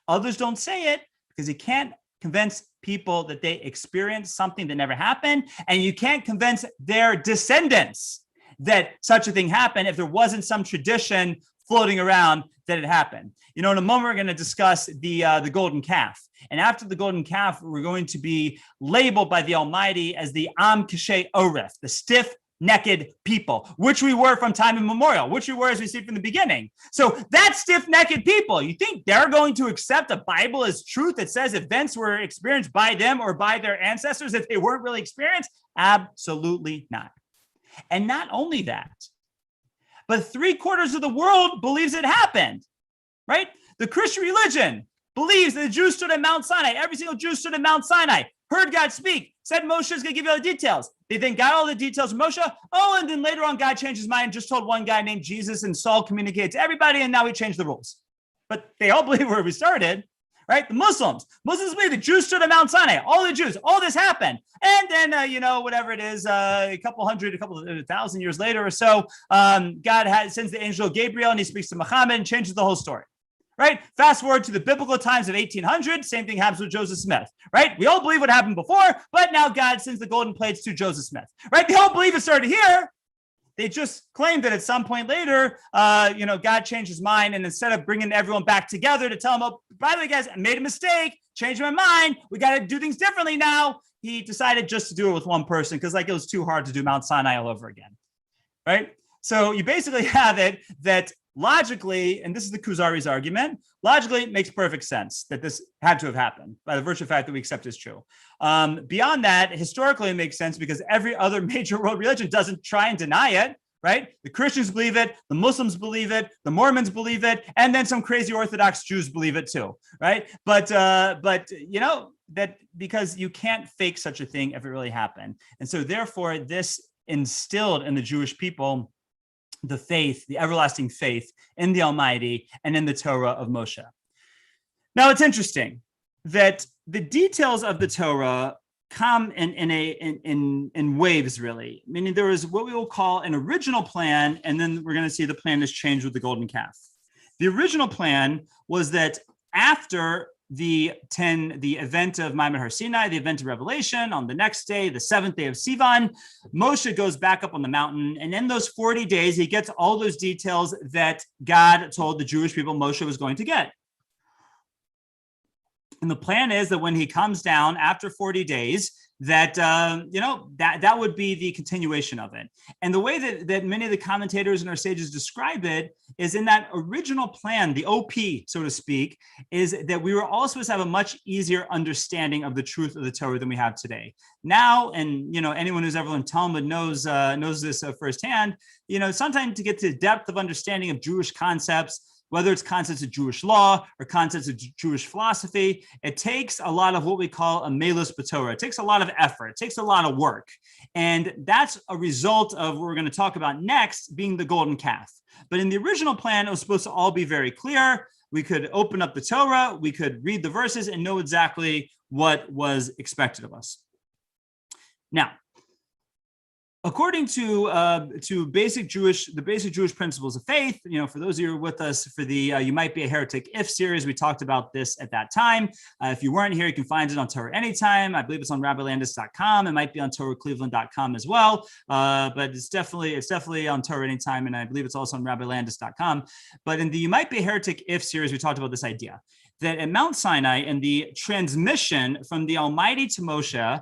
Others don't say it because you can't convince people that they experienced something that never happened, and you can't convince their descendants that such a thing happened if there wasn't some tradition floating around that it happened. You know, in a moment, we're going to discuss the golden calf. And after the golden calf, we're going to be labeled by the Almighty as the Am Kashe Oref, the stiff-necked people, which we were from time immemorial, which we were as we see from the beginning. So that stiff-necked people, you think they're going to accept a Bible as truth that says events were experienced by them or by their ancestors if they weren't really experienced? Absolutely not. And not only that, but 3/4 of the world believes it happened, right? The Christian religion believes that the Jews stood at Mount Sinai. Every single Jew stood at Mount Sinai, heard God speak, said Moshe is going to give you all the details. They then got all the details from Moshe. Oh, and then later on, God changed his mind and just told one guy named Jesus, and Saul communicated to everybody, and now he changed the rules. But they all believe where we started, right? The Muslims believe the Jews stood at Mount Sinai. All the Jews, all this happened. And then, whatever it is, a couple thousand years later or so, God sends the angel Gabriel, and he speaks to Muhammad and changes the whole story. Right? Fast forward to the biblical times of 1800, same thing happens with Joseph Smith, right? We all believe what happened before, but now God sends the golden plates to Joseph Smith, right? They all believe it started here, They just claimed that at some point later, God changed his mind, and instead of bringing everyone back together to tell them, oh, by the way, guys, I made a mistake, changed my mind, we got to do things differently now, he decided just to do it with one person because it was too hard to do Mount Sinai all over again, right? So you basically have it that logically, and this is the Kuzari's argument, logically it makes perfect sense that this had to have happened by the virtue of the fact that we accept as true. Beyond that, historically it makes sense because every other major world religion doesn't try and deny it, right? The Christians believe it, the Muslims believe it, the Mormons believe it, and then some crazy Orthodox Jews believe it too, right? But that because you can't fake such a thing if it really happened. And so therefore this instilled in the Jewish people the faith, the everlasting faith in the Almighty and in the Torah of Moshe. Now, it's interesting that the details of the Torah come in waves, really. Meaning there is what we will call an original plan, and then we're going to see the plan has changed with the golden calf. The original plan was that after the event of Ma'amad Har Sinai, the event of Revelation, on the next day, the 7th day of Sivan, Moshe goes back up on the mountain. And in those 40 days, he gets all those details that God told the Jewish people Moshe was going to get. And the plan is that when he comes down after 40 days, that would be the continuation of it. And the way that many of the commentators and our sages describe it is in that original plan, the OP, so to speak, is that we were all supposed to have a much easier understanding of the truth of the Torah than we have today. Now, and anyone who's ever learned Talmud knows this firsthand. Sometimes to get to the depth of understanding of Jewish concepts, whether it's concepts of Jewish law or concepts of Jewish philosophy, it takes a lot of what we call a melus b'Torah. It takes a lot of effort. It takes a lot of work. And that's a result of what we're going to talk about next, being the golden calf. But in the original plan, it was supposed to all be very clear. We could open up the Torah, we could read the verses and know exactly what was expected of us. Now, according to the basic Jewish principles of faith, for those of you who are with us for the You Might Be a Heretic If series, we talked about this at that time. If you weren't here, you can find it on Torah Anytime. I believe it's on rabbilandis.com. It might be on torahcleveland.com as well, but it's definitely on Torah Anytime, and I believe it's also on rabbilandis.com. But in the You Might Be a Heretic If series, we talked about this idea that at Mount Sinai and the transmission from the Almighty to Moshe,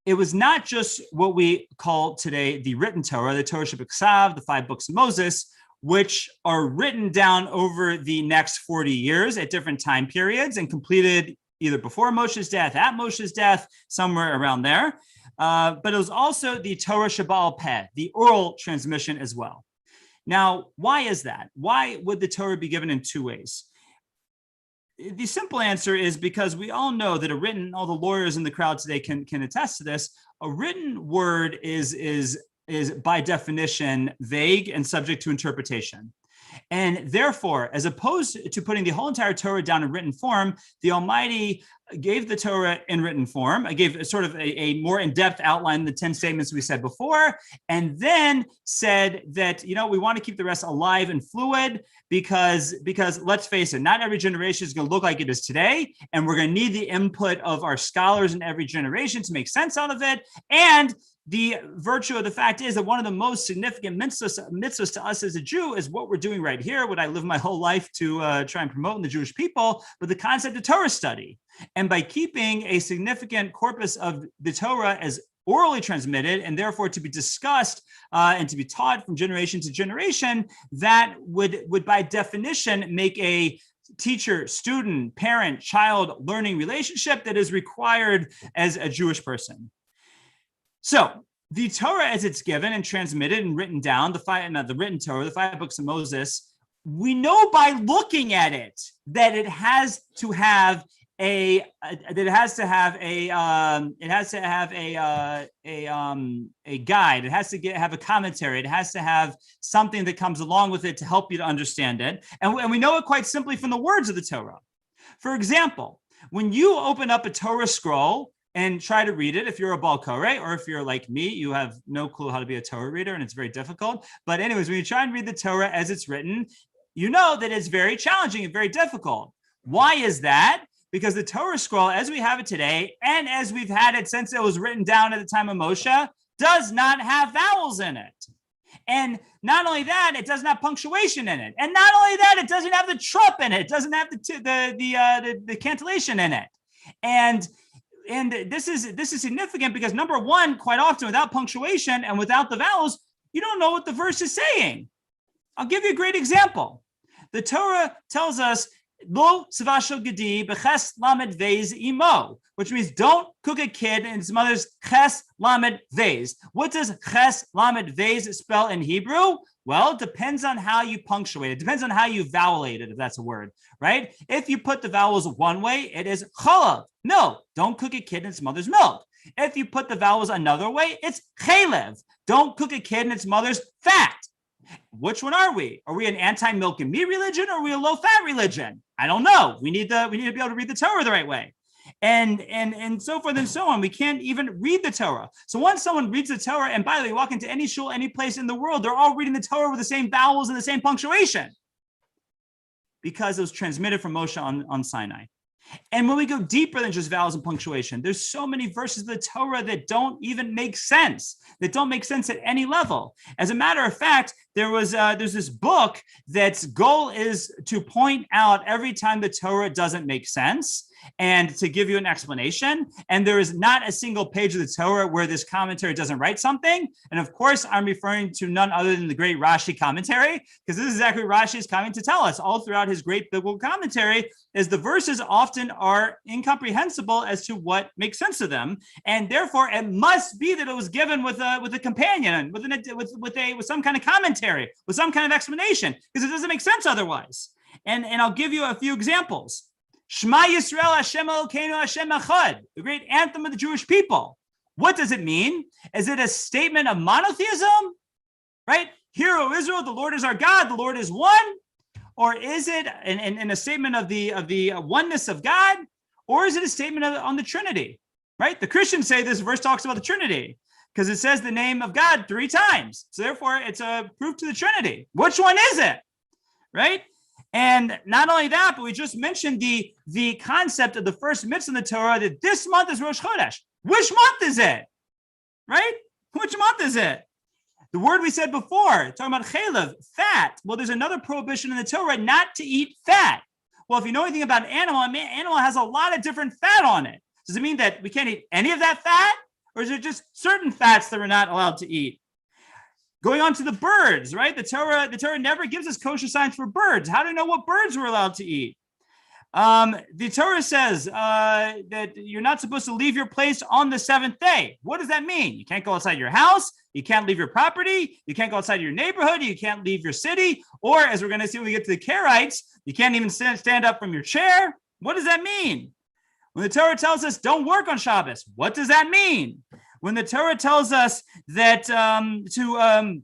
it was not just what we call today the written Torah, the Torah Shebiksav, the 5 books of Moses, which are written down over the next 40 years at different time periods and completed either before Moshe's death, at Moshe's death, somewhere around there. But it was also the Torah Sheba'al Peh, the oral transmission as well. Now, why is that? Why would the Torah be given in 2 ways? The simple answer is because we all know that all the lawyers in the crowd today can attest to this. A written word is by definition vague and subject to interpretation. And therefore, as opposed to putting the whole entire Torah down in written form, the Almighty gave the Torah in written form. I gave sort of a more in-depth outline than the 10 statements we said before, and then said that, we want to keep the rest alive and fluid because let's face it, not every generation is going to look like it is today, and we're going to need the input of our scholars in every generation to make sense out of it. And the virtue of the fact is that one of the most significant mitzvahs to us as a Jew is what we're doing right here, what I live my whole life to try and promote in the Jewish people, but the concept of Torah study. And by keeping a significant corpus of the Torah as orally transmitted and therefore to be discussed and to be taught from generation to generation, that would by definition make a teacher, student, parent, child learning relationship that is required as a Jewish person. So the Torah, as it's given and transmitted and written down, the written Torah, the 5 books of Moses, we know by looking at it that it has to have a guide. It has to have a commentary. It has to have something that comes along with it to help you to understand it. And we know it quite simply from the words of the Torah. For example, when you open up a Torah scroll and try to read it, if you're a Baal Koreh, or if you're like me, you have no clue how to be a Torah reader, and it's very difficult. But anyways, when you try and read the Torah as it's written, you know that it's very challenging and very difficult. Why is that? Because the Torah scroll, as we have it today, and as we've had it since it was written down at the time of Moshe, does not have vowels in it. And not only that, it doesn't have punctuation in it. And not only that, it doesn't have the trup in it. It doesn't have the cantillation in it. And this is significant because number one, quite often without punctuation and without the vowels, you don't know what the verse is saying. I'll give you a great example. The Torah tells us, Lo savashel gedi beches lamed vez imo, which means don't cook a kid in his mother's ches lamed vez. What does ches lamed vez spell in Hebrew? Well, it depends on how you punctuate it. It depends on how you vowelate it, if that's a word, right? If you put the vowels one way, it is chalav. No, don't cook a kid in its mother's milk. If you put the vowels another way, it's chalev. Don't cook a kid in its mother's fat. Which one are we? Are we an anti-milk and meat religion, or are we a low-fat religion? I don't know. We need to be able to read the Torah the right way, and so forth and so on. We can't even read the Torah. So once someone reads the Torah, and by the way, you walk into any shul, any place in the world, they're all reading the Torah with the same vowels and the same punctuation, because it was transmitted from Moshe on Sinai. And when we go deeper than just vowels and punctuation, there's so many verses of the Torah that don't even make sense, that don't make sense at any level. As a matter of fact, there's this book that's goal is to point out every time the Torah doesn't make sense and to give you an explanation. And there is not a single page of the Torah where this commentary doesn't write something. And of course, I'm referring to none other than the great Rashi commentary, because this is exactly what Rashi is coming to tell us all throughout his great biblical commentary, is the verses often are incomprehensible as to what makes sense of them. And therefore, it must be that it was given with a companion, with some kind of commentary, with some kind of explanation, because it doesn't make sense otherwise. And I'll give you a few examples. Shema Yisrael Hashem Elokeinu Hashem Echad, the great anthem of the Jewish people. What does it mean? Is it a statement of monotheism? Right? Hear, O Israel, the Lord is our God, the Lord is one. Or is it in a statement of the oneness of God? Or is it a statement on the Trinity? Right? The Christians say this verse talks about the Trinity because it says the name of God 3 times. So therefore, it's a proof to the Trinity. Which one is it? Right? And not only that, but we just mentioned the concept of the first mitzvah in the Torah that this month is Rosh Chodesh. Which month is it? Right? Which month is it? The word we said before, talking about chalev, fat. Well, there's another prohibition in the Torah not to eat fat. Well, if you know anything about an animal has a lot of different fat on it. Does it mean that we can't eat any of that fat? Or is it just certain fats that we're not allowed to eat? Going on to the birds, right? The Torah never gives us kosher signs for birds. How do we know what birds we're allowed to eat? The Torah says that you're not supposed to leave your place on the 7th day. What does that mean? You can't go outside your house. You can't leave your property. You can't go outside your neighborhood. You can't leave your city. Or as we're going to see when we get to the Karaites, you can't even stand up from your chair. What does that mean? When the Torah tells us don't work on Shabbos, what does that mean? When the Torah tells us that to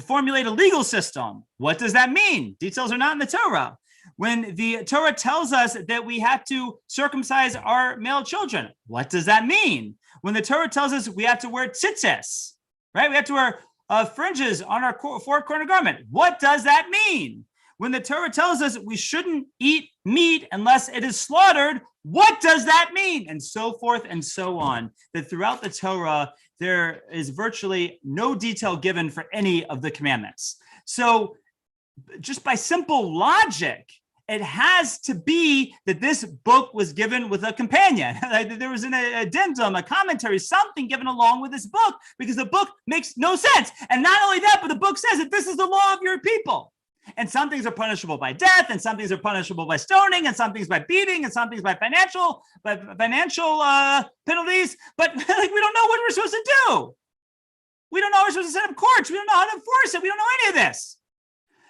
formulate a legal system, what does that mean? Details are not in the Torah. When the Torah tells us that we have to circumcise our male children, what does that mean? When the Torah tells us we have to wear tzitzis, right? We have to wear fringes on our four-corner garment. What does that mean? When the Torah tells us we shouldn't eat meat unless it is slaughtered, what does that mean? And so forth and so on. That throughout the Torah, there is virtually no detail given for any of the commandments. So just by simple logic, it has to be that this book was given with a companion. There was an addendum, a commentary, something given along with this book, because the book makes no sense. And not only that, but the book says that this is the law of your people. And some things are punishable by death, and some things are punishable by stoning, and some things by beating, and some things by financial penalties. But we don't know what we're supposed to do. We don't know we're supposed to set up courts. We don't know how to enforce it. We don't know any of this.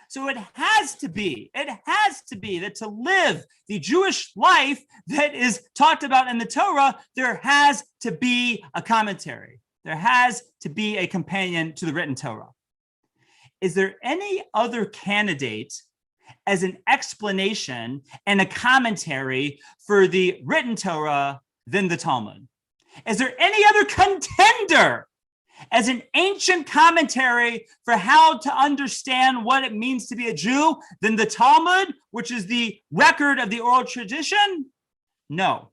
So it has to be that to live the Jewish life that is talked about in the Torah, there has to be a commentary. There has to be a companion to the written Torah. Is there any other candidate as an explanation and a commentary for the written Torah than the Talmud? Is there any other contender as an ancient commentary for how to understand what it means to be a Jew than the Talmud, which is the record of the oral tradition? No.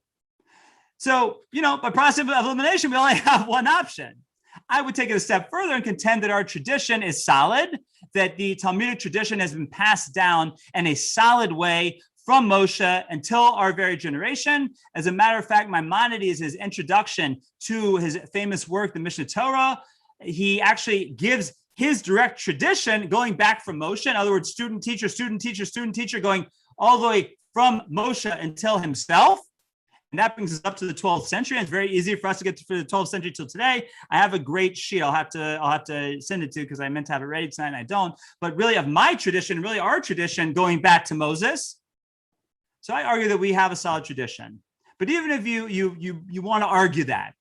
So, by process of elimination, we only have one option. I would take it a step further and contend that our tradition is solid, that the Talmudic tradition has been passed down in a solid way from Moshe until our very generation. As a matter of fact, Maimonides, his introduction to his famous work, the Mishnah Torah, he actually gives his direct tradition going back from Moshe. In other words, student, teacher, student, teacher, student, teacher, going all the way from Moshe until himself. And that brings us up to the 12th century. And it's very easy for us to get to the 12th century till today. I have a great sheet. I'll have to send it to you because I meant to have it ready tonight and I don't. But really, of my tradition, really our tradition, going back to Moses. So I argue that we have a solid tradition. But even if you want to argue that,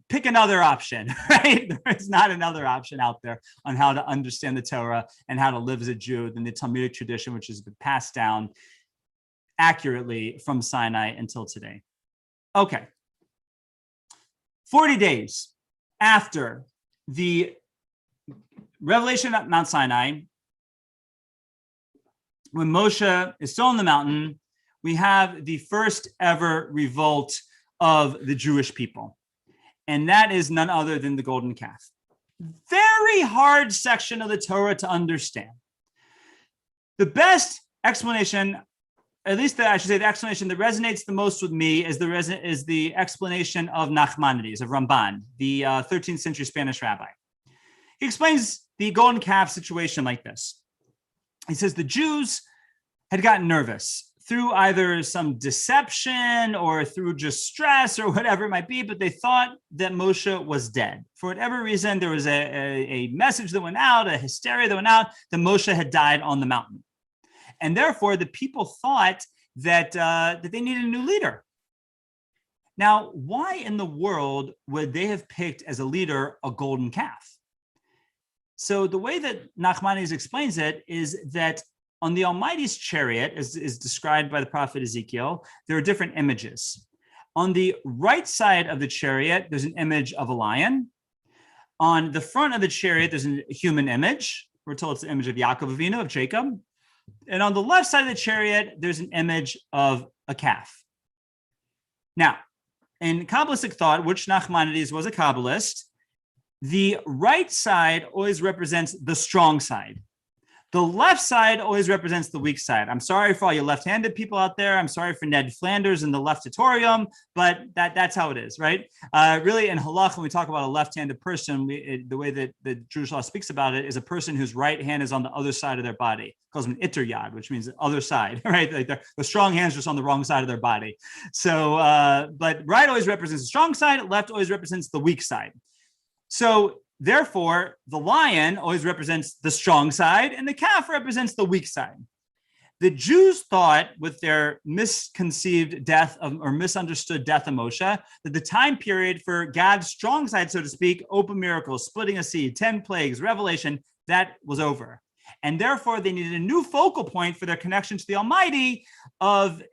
pick another option, right? There's not another option out there on how to understand the Torah and how to live as a Jew than the Talmudic tradition, which has been passed down accurately from Sinai until today. Okay. 40 days after the revelation at Mount Sinai, when Moshe is still on the mountain, we have the first ever revolt of the Jewish people. And that is none other than the golden calf. Very hard section of the Torah to understand. The best explanation, at least I should say the explanation that resonates the most with me is the explanation of Nachmanides, of Ramban, the 13th century Spanish rabbi. He explains the golden calf situation like this. He says the Jews had gotten nervous through either some deception or through just stress or whatever it might be, but they thought that Moshe was dead. For whatever reason, there was a message that went out, a hysteria that went out, that Moshe had died on the mountain. And therefore, the people thought that they needed a new leader. Now, why in the world would they have picked as a leader a golden calf? So the way that Nachmanides explains it is that on the Almighty's chariot, as is described by the prophet Ezekiel, there are different images. On the right side of the chariot, there's an image of a lion. On the front of the chariot, there's a human image. We're told it's the image of Yaakov Avinu, of Jacob. And on the left side of the chariot, there's an image of a calf. Now, in Kabbalistic thought, which Nachmanides was a Kabbalist, the right side always represents the strong side. The left side always represents the weak side. I'm sorry for all you left-handed people out there. I'm sorry for Ned Flanders in the leftatorium, but that's how it is, right? Really, in halach, when we talk about a left-handed person, the way that the Jewish law speaks about it is a person whose right hand is on the other side of their body. It calls them iter yad, which means the other side, right? Like the strong hand's just on the wrong side of their body. So, but right always represents the strong side. Left always represents the weak side. So, therefore, the lion always represents the strong side and the calf represents the weak side. The Jews thought with their misconceived death or misunderstood death of Moshe, that the time period for God's strong side, so to speak, open miracles, splitting a sea, 10 plagues, revelation, that was over. And therefore, they needed a new focal point for their connection to the Almighty of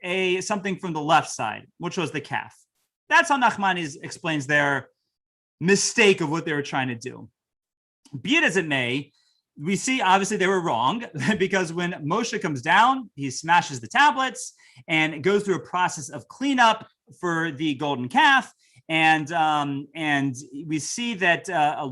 something from the left side, which was the calf. That's how Nachmanides explains their mistake of what they were trying to do. Be it as it may, we see obviously they were wrong because when Moshe comes down, he smashes the tablets and goes through a process of cleanup for the golden calf. And we see that a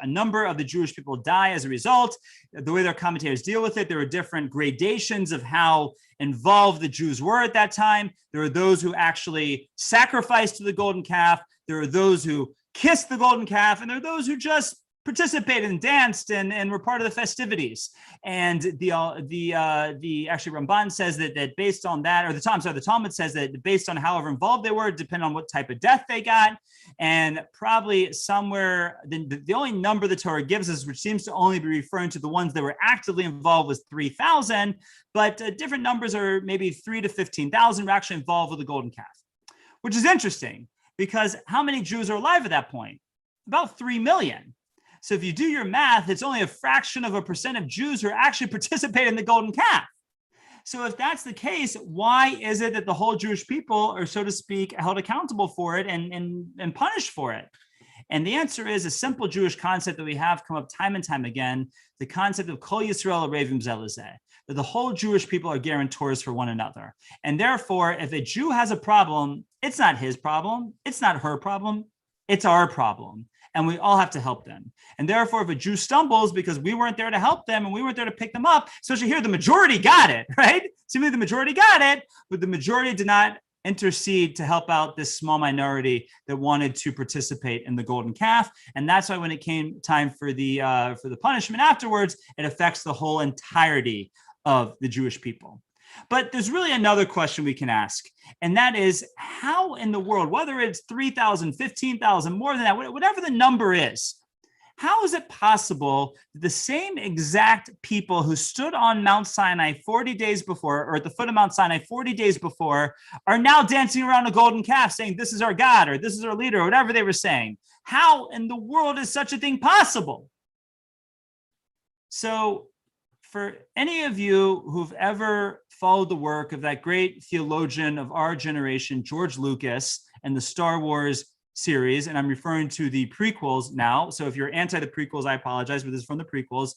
number of the Jewish people die as a result. The way their commentators deal with it, there were different gradations of how involved the Jews were at that time. There were those who actually sacrificed to the golden calf. There are those who kissed the golden calf, and there are those who just participated and danced and were part of the festivities. And the actually Ramban says that based on that, or the Talmud says that based on however involved they were, depending on what type of death they got, and probably somewhere the only number the Torah gives us, which seems to only be referring to the ones that were actively involved, was 3,000, but different numbers are maybe 3 to 15,000 were actually involved with the golden calf, which is interesting because how many Jews are alive at that point? About 3 million. So if you do your math, it's only a fraction of a percent of Jews who are actually participating in the golden calf. So if that's the case, why is it that the whole Jewish people are, so to speak, held accountable for it and punished for it? And the answer is a simple Jewish concept that we have come up time and time again, the concept of Kol Yisrael Arevim Zeh Lezeh, that the whole Jewish people are guarantors for one another. And therefore, if a Jew has a problem, it's not his problem, it's not her problem, It's our problem. And we all have to help them. And therefore, if a Jew stumbles because we weren't there to help them and we weren't there to pick them up, especially here, the majority got it, right? Seemingly the majority got it, but the majority did not intercede to help out this small minority that wanted to participate in the golden calf. And that's why when it came time for the punishment afterwards, it affects the whole entirety of the Jewish people. But there's really another question we can ask, and that is, how in the world, whether it's 3,000, 15,000, more than that, whatever the number is, how is it possible that the same exact people who stood on Mount Sinai 40 days before, or at the foot of Mount Sinai 40 days before, are now dancing around a golden calf saying, this is our God, or this is our leader, or whatever they were saying? How in the world is such a thing possible? So for any of you who've ever followed the work of that great theologian of our generation, George Lucas, and the Star Wars series, and I'm referring to the prequels now. So if you're anti the prequels, I apologize, but this is from the prequels.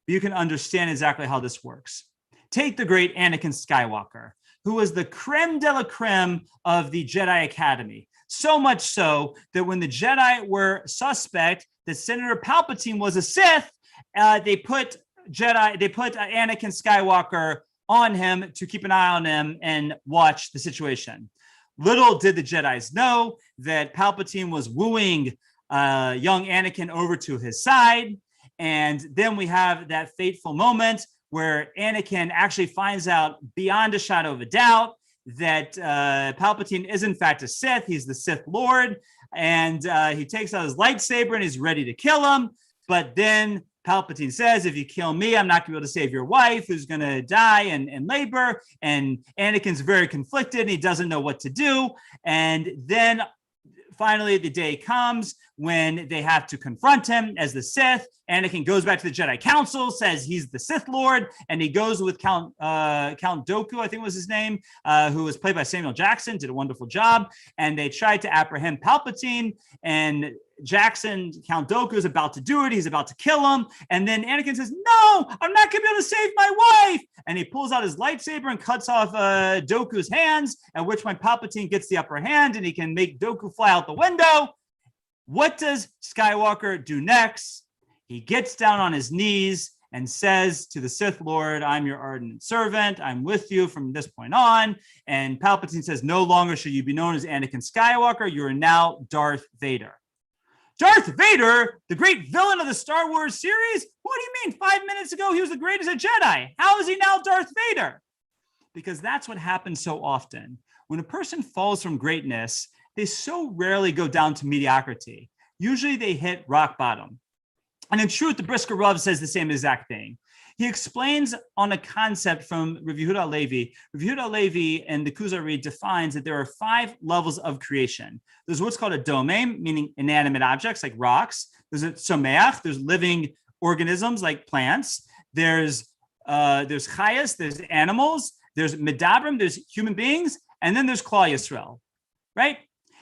But you can understand exactly how this works. Take the great Anakin Skywalker, who was the creme de la creme of the Jedi Academy. So much so that when the Jedi were suspect that Senator Palpatine was a Sith, they put Anakin Skywalker on him to keep an eye on him and watch the situation. Little did the Jedis know that Palpatine was wooing young Anakin over to his side. And then we have that fateful moment where Anakin actually finds out beyond a shadow of a doubt that Palpatine is in fact a Sith. He's the Sith Lord. And he takes out his lightsaber and he's ready to kill him. But then Palpatine says, if you kill me, I'm not going to be able to save your wife, who's going to die in labor. And Anakin's very conflicted and he doesn't know what to do. And then finally, the day comes when they have to confront him as the Sith. Anakin goes back to the Jedi Council, says he's the Sith Lord, and he goes with Count Dooku, I think was his name, who was played by Samuel Jackson, did a wonderful job. And they tried to apprehend Palpatine, and Count Dooku is about to do it. He's about to kill him. And then Anakin says, no, I'm not going to be able to save my wife. And he pulls out his lightsaber and cuts off Dooku's hands, at which point Palpatine gets the upper hand and he can make Dooku fly out the window. What does Skywalker do next? He gets down on his knees and says to the Sith Lord, I'm your ardent servant. I'm with you from this point on. And Palpatine says, no longer should you be known as Anakin Skywalker. You are now Darth Vader. Darth Vader, the great villain of the Star Wars series? What do you mean? 5 minutes ago, he was the greatest Jedi. How is he now Darth Vader? Because that's what happens so often. When a person falls from greatness, they so rarely go down to mediocrity. Usually they hit rock bottom. And in truth, the Brisker Rav says the same exact thing. He explains on a concept from Rav Yehuda Halevi. Rav Yehuda Halevi and the Kuzari defines that there are 5 levels of creation. There's what's called a domem, meaning inanimate objects like rocks. There's a someach, there's living organisms like plants. There's chayas, there's animals. There's medabrim, there's human beings. And then there's Klal Yisrael, right?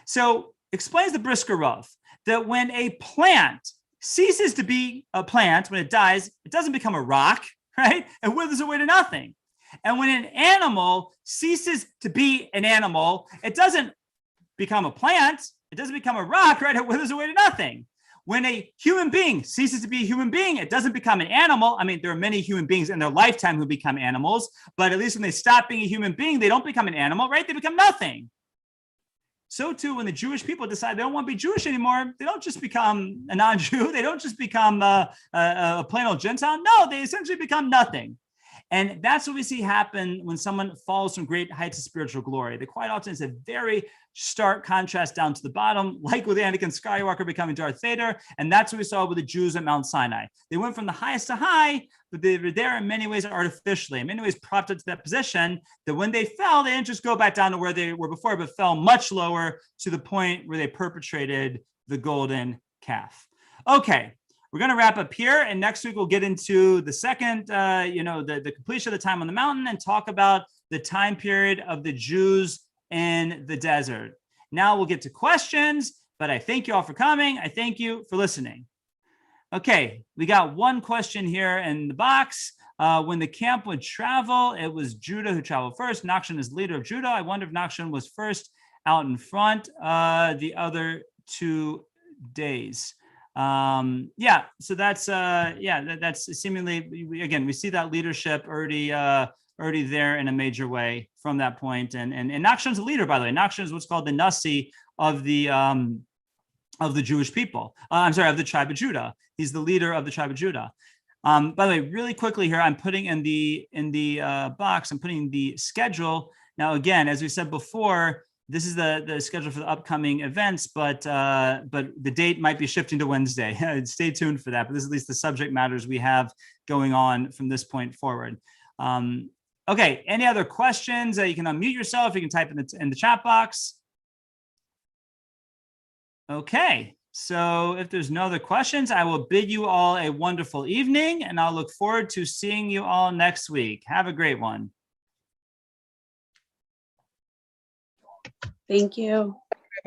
So explains the Brisker Rav that when a plant ceases to be a plant, when it dies, it doesn't become a rock, right? It withers away to nothing. And when an animal ceases to be an animal, it doesn't become a plant, it doesn't become a rock, right? It withers away to nothing. When a human being ceases to be a human being, it doesn't become an animal. I mean, there are many human beings in their lifetime who become animals, but at least when they stop being a human being, they don't become an animal, right? They become nothing. So too, when the Jewish people decide they don't want to be Jewish anymore, they don't just become a non-Jew. They don't just become a plain old Gentile. No, they essentially become nothing. And that's what we see happen when someone falls from great heights of spiritual glory. That quite often is a very stark contrast down to the bottom, like with Anakin Skywalker becoming Darth Vader. And that's what we saw with the Jews at Mount Sinai. They went from the highest to high, but they were there in many ways artificially, in many ways propped up to that position, that when they fell, they didn't just go back down to where they were before, but fell much lower to the point where they perpetrated the golden calf. Okay. We're going to wrap up here, and next week we'll get into the second, the completion of the time on the mountain, and talk about the time period of the Jews in the desert. Now we'll get to questions, but I thank you all for coming. I thank you for listening. Okay, we got one question here in the box. When the camp would travel, it was Judah who traveled first. Nachshon is leader of Judah. I wonder if Nachshon was first out in front. The other two days. So that's that's seemingly, again, we see that leadership already there in a major way from that point. And Nachshon's a leader, by the way. Nachshon is what's called the Nasi of the Jewish people. I'm sorry, of the tribe of Judah. He's the leader of the tribe of Judah. By the way, really quickly here, I'm putting in the box, I'm putting the schedule. Now, again, as we said before, this is the schedule for the upcoming events, but the date might be shifting to Wednesday. Stay tuned for that. But this is at least the subject matters we have going on from this point forward. Okay, any other questions? You can unmute yourself. You can type in the chat box. Okay, so if there's no other questions, I will bid you all a wonderful evening, and I'll look forward to seeing you all next week. Have a great one. Thank you.